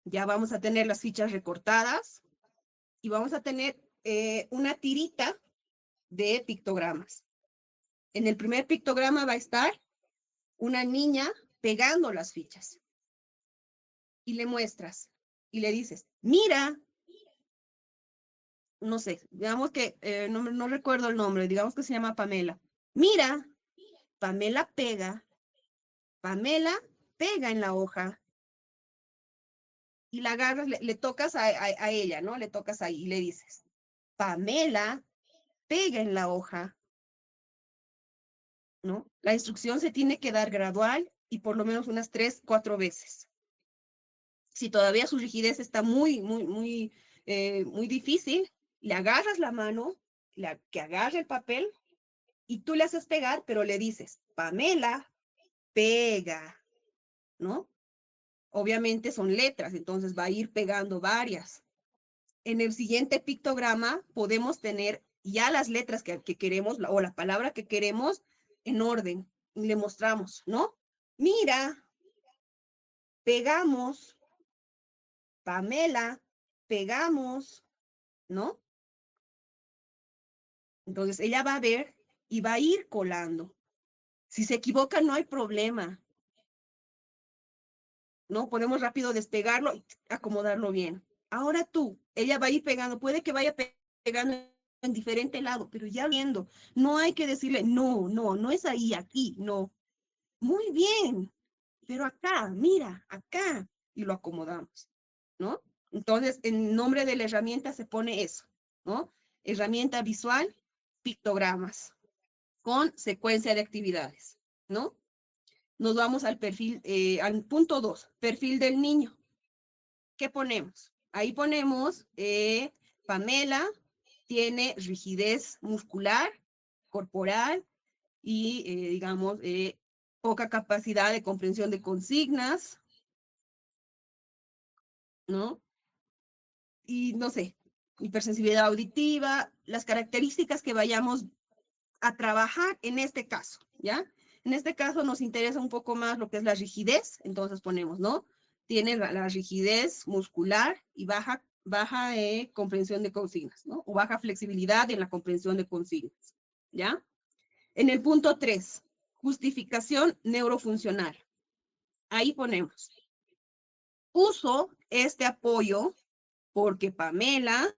Ya vamos a tener las fichas recortadas y vamos a tener una tirita de pictogramas. En el primer pictograma va a estar una niña pegando las fichas y le muestras y le dices, mira, no sé, digamos que no recuerdo el nombre, digamos que se llama Pamela. Mira, Pamela pega en la hoja y la agarras, le tocas a ella, ¿no? Le tocas ahí y le dices, Pamela pega en la hoja, ¿no? La instrucción se tiene que dar gradual y por lo menos unas 3, 4 veces. Si todavía su rigidez está muy difícil, le agarras la mano, que agarre el papel y tú le haces pegar, pero le dices, Pamela, pega, ¿no? Obviamente son letras, entonces va a ir pegando varias. En el siguiente pictograma podemos tener ya las letras que queremos o la palabra que queremos en orden. Y le mostramos, ¿no? Mira, pegamos, Pamela, pegamos, ¿no? Entonces ella va a ver y va a ir colando. Si se equivoca, no hay problema, ¿no? Podemos rápido despegarlo y acomodarlo bien. Ahora tú, ella va a ir pegando, puede que vaya pegando en diferente lado, pero ya viendo, no hay que decirle, no es ahí, aquí, no. Muy bien, pero acá, mira, acá, y lo acomodamos, ¿no? Entonces, en nombre de la herramienta se pone eso, ¿no? Herramienta visual, pictogramas, con secuencia de actividades, ¿no? Nos vamos al perfil, al punto 2, perfil del niño. ¿Qué ponemos? Ahí ponemos, Pamela tiene rigidez muscular, corporal y, digamos, poca capacidad de comprensión de consignas, ¿no? Y no sé, hipersensibilidad auditiva, las características que vayamos a trabajar en este caso, ¿ya? En este caso nos interesa un poco más lo que es la rigidez, entonces ponemos, ¿no? Tiene la rigidez muscular y baja comprensión de consignas, ¿no? O baja flexibilidad en la comprensión de consignas, ¿ya? En el punto 3, justificación neurofuncional. Ahí ponemos, uso este apoyo porque Pamela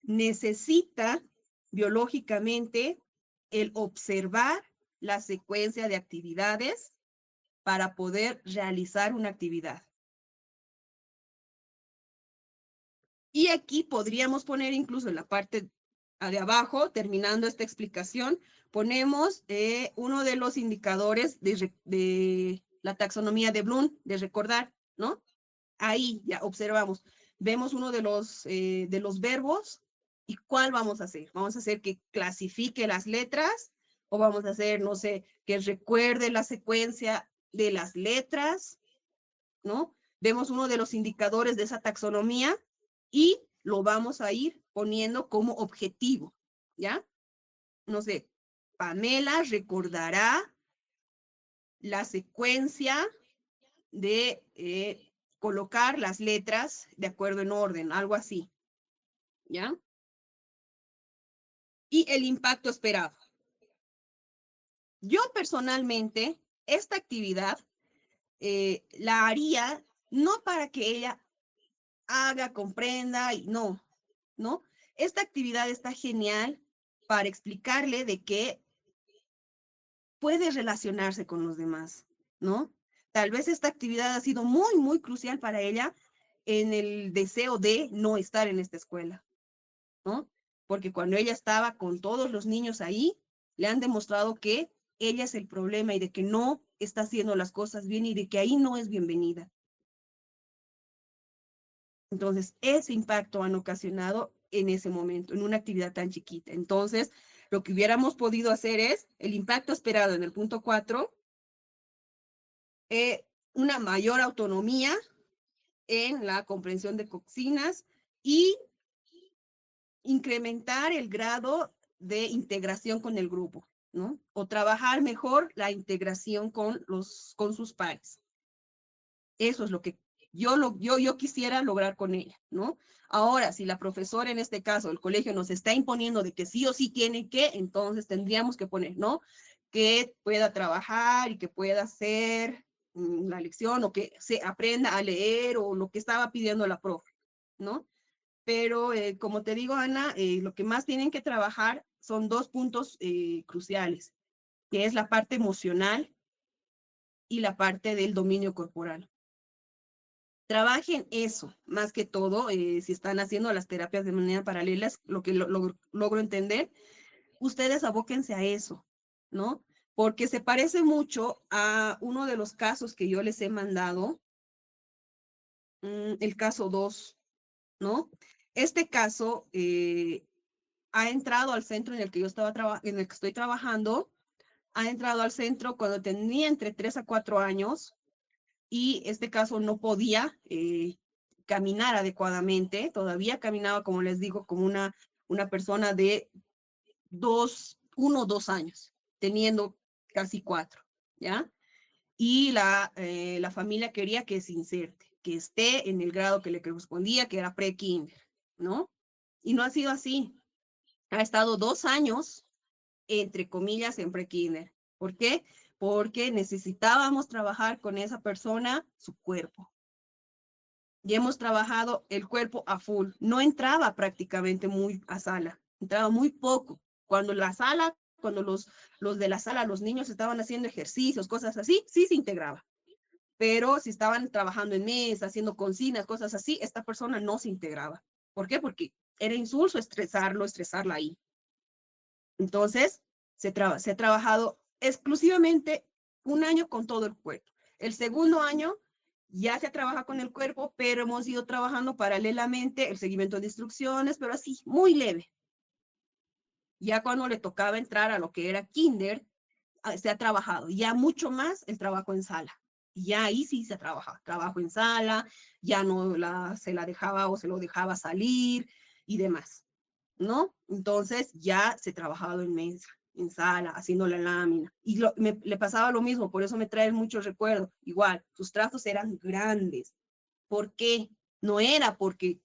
necesita biológicamente el observar la secuencia de actividades para poder realizar una actividad. Y aquí podríamos poner incluso en la parte de abajo, terminando esta explicación, ponemos uno de los indicadores de la taxonomía de Bloom, de recordar, ¿no? Ahí ya observamos, vemos uno de los verbos y ¿cuál vamos a hacer? Vamos a hacer que clasifique las letras o vamos a hacer, no sé, que recuerde la secuencia de las letras, ¿no? Vemos uno de los indicadores de esa taxonomía y lo vamos a ir poniendo como objetivo, ¿ya? No sé, Pamela recordará la secuencia de colocar las letras de acuerdo en orden, algo así, ¿ya? Y el impacto esperado. Yo personalmente, esta actividad la haría no para que ella haga, comprenda y no, ¿no? Esta actividad está genial para explicarle de que puede relacionarse con los demás, ¿no? Tal vez esta actividad ha sido muy crucial para ella en el deseo de no estar en esta escuela, ¿no? Porque cuando ella estaba con todos los niños ahí, le han demostrado que ella es el problema y de que no está haciendo las cosas bien y de que ahí no es bienvenida. Entonces, ese impacto han ocasionado en ese momento, en una actividad tan chiquita. Entonces, lo que hubiéramos podido hacer es el impacto esperado en el punto 4, una mayor autonomía en la comprensión de consignas y incrementar el grado de integración con el grupo, ¿no? O trabajar mejor la integración con sus pares. Eso es lo que yo quisiera lograr con ella, ¿no? Ahora, si la profesora, en este caso, el colegio nos está imponiendo de que sí o sí tiene que, entonces tendríamos que poner, ¿no? Que pueda trabajar y que pueda hacer la lección o que se aprenda a leer o lo que estaba pidiendo la profe, ¿no? Pero como te digo, Ana, lo que más tienen que trabajar son 2 puntos cruciales, que es la parte emocional y la parte del dominio corporal. Trabajen eso, más que todo, si están haciendo las terapias de manera paralela, lo que logro entender, ustedes abóquense a eso, ¿no? Porque se parece mucho a uno de los casos que yo les he mandado, el caso 2, ¿no? Este caso ha entrado al centro en el que yo en el que estoy trabajando, ha entrado al centro cuando tenía entre 3 a 4 años, y este caso no podía caminar adecuadamente, todavía caminaba, como les digo, como una persona de 1 o 2 años, teniendo casi 4, ¿ya? Y la familia quería que se inserte, que esté en el grado que le correspondía, que era pre-kinder, ¿no? Y no ha sido así. Ha estado 2 años, entre comillas, en pre-kinder. ¿Por qué? Porque necesitábamos trabajar con esa persona su cuerpo. Y hemos trabajado el cuerpo a full. No entraba prácticamente muy a sala, entraba muy poco. Cuando los de la sala, los niños estaban haciendo ejercicios, cosas así, sí se integraba. Pero si estaban trabajando en mesa, haciendo consignas, cosas así, esta persona no se integraba. ¿Por qué? Porque era insulso estresarla ahí. Entonces, se ha trabajado exclusivamente 1 año con todo el cuerpo. El segundo año ya se trabaja con el cuerpo, pero hemos ido trabajando paralelamente el seguimiento de instrucciones, pero así, muy leve. Ya cuando le tocaba entrar a lo que era kinder, se ha trabajado ya mucho más el trabajo en sala. Ya ahí sí se trabaja, trabajo en sala, ya no se la dejaba o se lo dejaba salir y demás, ¿no? Entonces ya se trabajado en mesa, en sala, haciendo la lámina. Y le pasaba lo mismo, por eso me trae muchos recuerdos. Igual, sus trazos eran grandes. ¿Por qué? No era porque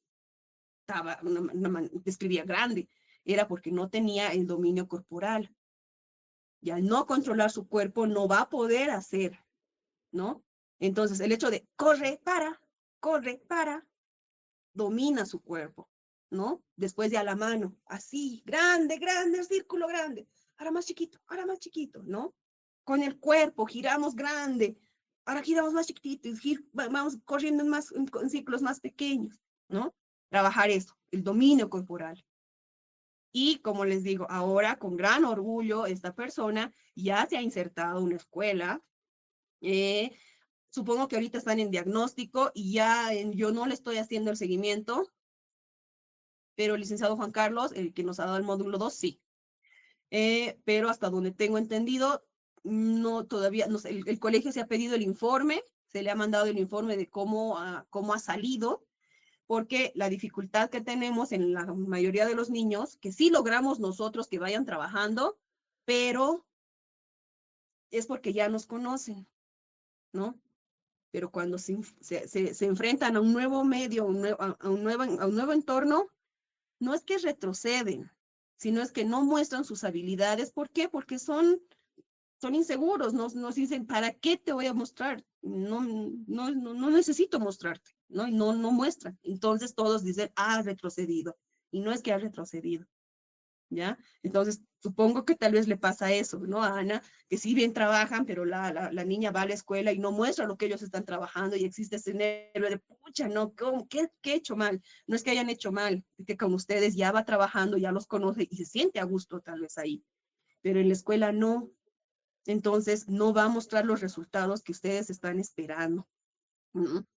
escribía grande, era porque no tenía el dominio corporal. Y al no controlar su cuerpo, no va a poder hacer, ¿no? Entonces, el hecho de corre, para, domina su cuerpo, ¿no? Después ya la mano, así, grande, grande, el círculo grande, ahora más chiquito, ¿no? Con el cuerpo giramos grande, ahora giramos más chiquitito, vamos corriendo en ciclos más pequeños, ¿no? Trabajar eso, el dominio corporal. Y como les digo, ahora con gran orgullo, esta persona ya se ha insertado en una escuela. Supongo que ahorita están en diagnóstico y ya yo no le estoy haciendo el seguimiento, pero el licenciado Juan Carlos, el que nos ha dado el módulo 2, sí. Pero hasta donde tengo entendido, no todavía, no sé, el colegio se ha pedido el informe, se le ha mandado el informe de cómo ha salido, porque la dificultad que tenemos en la mayoría de los niños, que sí logramos nosotros que vayan trabajando, pero es porque ya nos conocen, ¿no? Pero cuando se enfrentan a un nuevo medio, a un nuevo entorno, no es que retroceden, sino es que no muestran sus habilidades. ¿Por qué? Porque son inseguros, nos dicen, ¿para qué te voy a mostrar? No necesito mostrarte, ¿no? Y no muestran. Entonces todos dicen, ha retrocedido. Y no es que ha retrocedido, ¿ya? Entonces, supongo que tal vez le pasa eso, ¿no? A Ana, que sí bien trabajan, pero la niña va a la escuela y no muestra lo que ellos están trabajando y existe ese nervio de, pucha, no, ¿qué he hecho mal? No es que hayan hecho mal, es que con ustedes ya va trabajando, ya los conoce y se siente a gusto tal vez ahí, pero en la escuela no. Entonces, no va a mostrar los resultados que ustedes están esperando, ¿no?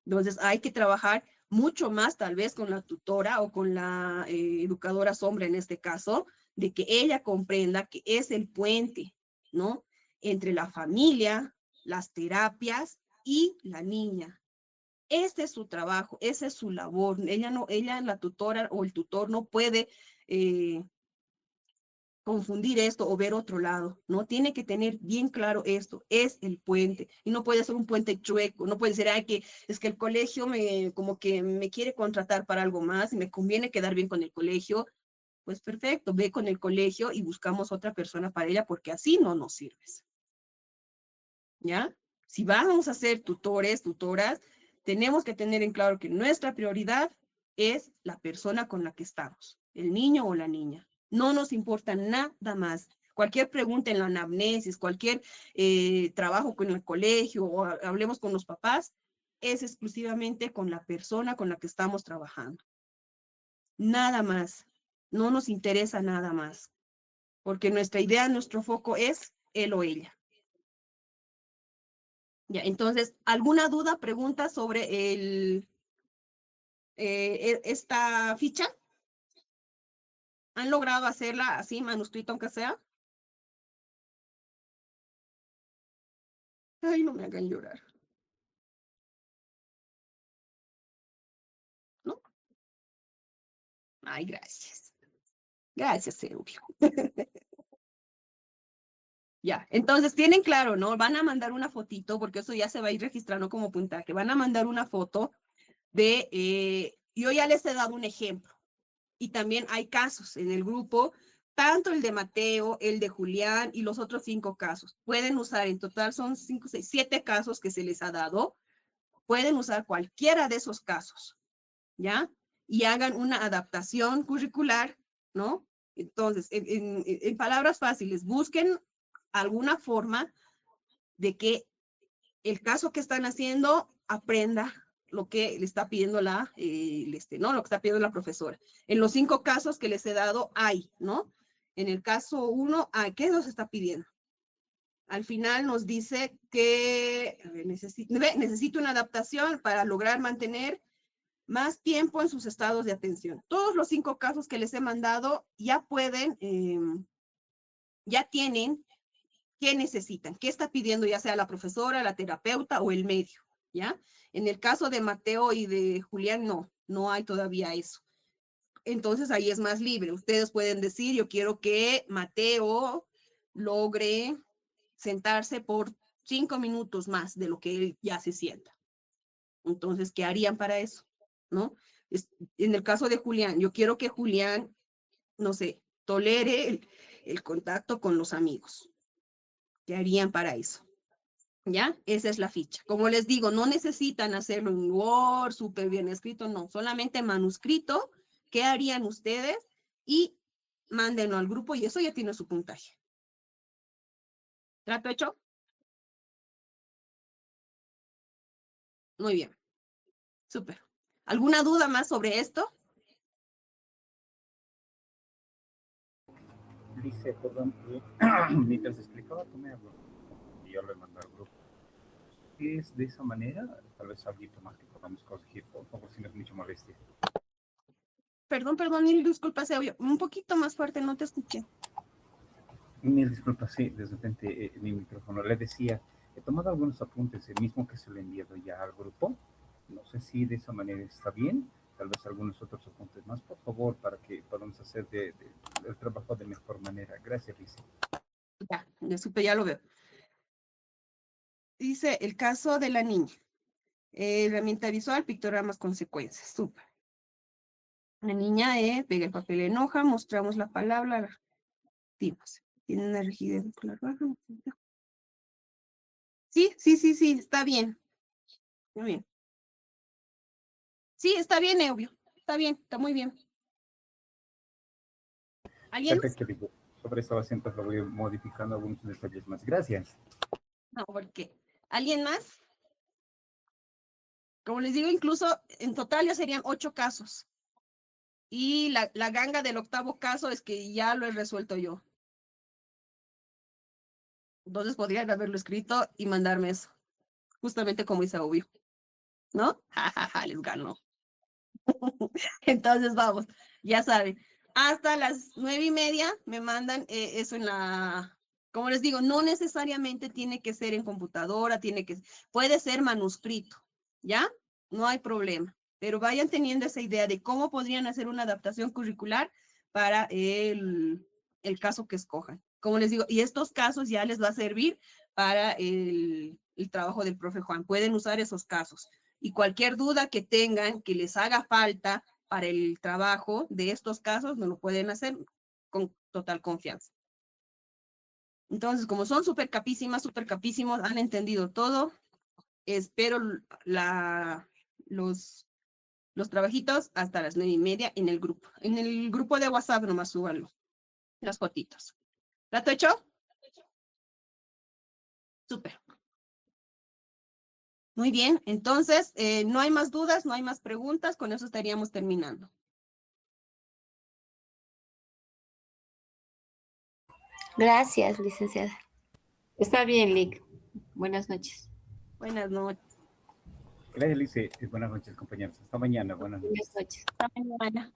Entonces, hay que trabajar mucho más tal vez con la tutora o con la educadora sombra en este caso, de que ella comprenda que es el puente, ¿no? Entre la familia, las terapias y la niña. Este es su trabajo, esa es su labor. Ella, la tutora o el tutor no puede confundir esto o ver otro lado, ¿no? Tiene que tener bien claro esto, es el puente, y no puede ser un puente chueco, no puede ser, ay, que es que el colegio como que me quiere contratar para algo más y me conviene quedar bien con el colegio. Pues perfecto, ve con el colegio y buscamos otra persona para ella porque así no nos sirves, ¿ya? Si vamos a ser tutoras, tenemos que tener en claro que nuestra prioridad es la persona con la que estamos, el niño o la niña. No nos importa nada más. Cualquier pregunta en la anamnesis, cualquier trabajo con el colegio o hablemos con los papás, es exclusivamente con la persona con la que estamos trabajando. Nada más. No nos interesa nada más. Porque nuestra idea, nuestro foco es él o ella. Ya, entonces, ¿alguna duda, pregunta sobre esta ficha? ¿Han logrado hacerla así, manuscrito aunque sea? Ay, no me hagan llorar. ¿No? Ay, gracias. Gracias, Eubio. Ya, entonces tienen claro, ¿no? Van a mandar una fotito, porque eso ya se va a ir registrando como puntaje. Van a mandar una foto de, yo ya les he dado un ejemplo. Y también hay casos en el grupo, tanto el de Mateo, el de Julián y los otros 5 casos. Pueden usar, en total son 5, 6, 7 casos que se les ha dado. Pueden usar cualquiera de esos casos, ¿ya? Y hagan una adaptación curricular, ¿no? Entonces, en palabras fáciles, busquen alguna forma de que el caso que están haciendo aprenda lo que le está pidiendo ¿no? Lo que está pidiendo la profesora. En los 5 casos que les he dado hay, ¿no? En el caso 1, ¿qué nos está pidiendo? Al final nos dice que necesito una adaptación para lograr mantener más tiempo en sus estados de atención. Todos los 5 casos que les he mandado ya pueden, ya tienen qué necesitan, qué está pidiendo ya sea la profesora, la terapeuta o el medio, ¿ya? En el caso de Mateo y de Julián, no hay todavía eso. Entonces ahí es más libre. Ustedes pueden decir, yo quiero que Mateo logre sentarse por 5 minutos más de lo que él ya se sienta. Entonces, ¿qué harían para eso? ¿No? En el caso de Julián, yo quiero que Julián, no sé, tolere el contacto con los amigos. ¿Qué harían para eso? ¿Ya? Esa es la ficha. Como les digo, no necesitan hacerlo en Word, súper bien escrito, no, solamente manuscrito. ¿Qué harían ustedes? Y mándenlo al grupo y eso ya tiene su puntaje. ¿Trato hecho? Muy bien. Súper. ¿Alguna duda más sobre esto? Dice, perdón, mientras explicaba, tú me habló y yo le mandé al grupo. ¿Es de esa manera? Tal vez algo más que podamos corregir, por favor, si no es mucho molestia. Perdón, mil disculpas, Eubio. Un poquito más fuerte, no te escuché. Mil disculpas, sí, de repente mi micrófono. Le decía, he tomado algunos apuntes, el mismo que se le he enviado ya al grupo. No sé si de esa manera está bien. Tal vez algunos otros apuntes más, por favor, para que podamos hacer el trabajo de mejor manera. Gracias, Lice. Ya supe, ya lo veo. Dice el caso de la niña. Herramienta visual, pictogramas, consecuencias. Súper. La niña pega el papel en hoja, mostramos la palabra, dimos. Tiene una rigidez muscular baja. Sí, está bien. Muy bien. Sí, está bien, Eubio. Está bien, está muy bien. ¿Alguien más? Perfecto, digo. Sobre esta base, entonces lo voy modificando algunos detalles más. Gracias. No, ¿por qué? ¿Alguien más? Como les digo, incluso en total ya serían 8 casos. Y la ganga del 8º caso es que ya lo he resuelto yo. Entonces podrían haberlo escrito y mandarme eso. Justamente como hice Eubio. ¿No? Ja, les ganó. Entonces vamos, ya saben. Hasta las 9:30 me mandan eso como les digo, no necesariamente tiene que ser en computadora, puede ser manuscrito, ¿ya? No hay problema, pero vayan teniendo esa idea de cómo podrían hacer una adaptación curricular para el caso que escojan. Como les digo, y estos casos ya les va a servir para el trabajo del profe Juan. Pueden usar esos casos. Y cualquier duda que tengan, que les haga falta para el trabajo de estos casos, me lo pueden hacer con total confianza. Entonces, como son súper capísimos, han entendido todo. Espero los trabajitos hasta las 9:30 en el grupo. En el grupo de WhatsApp nomás súbanlo, las fotitos. ¿Trato hecho? Súper. Muy bien, entonces no hay más dudas, no hay más preguntas, con eso estaríamos terminando. Gracias, licenciada. Está bien, Lick. Buenas noches. Buenas noches. Gracias, Lice. Buenas noches, compañeros. Hasta mañana. Buenas noches. Buenas noches. Hasta mañana.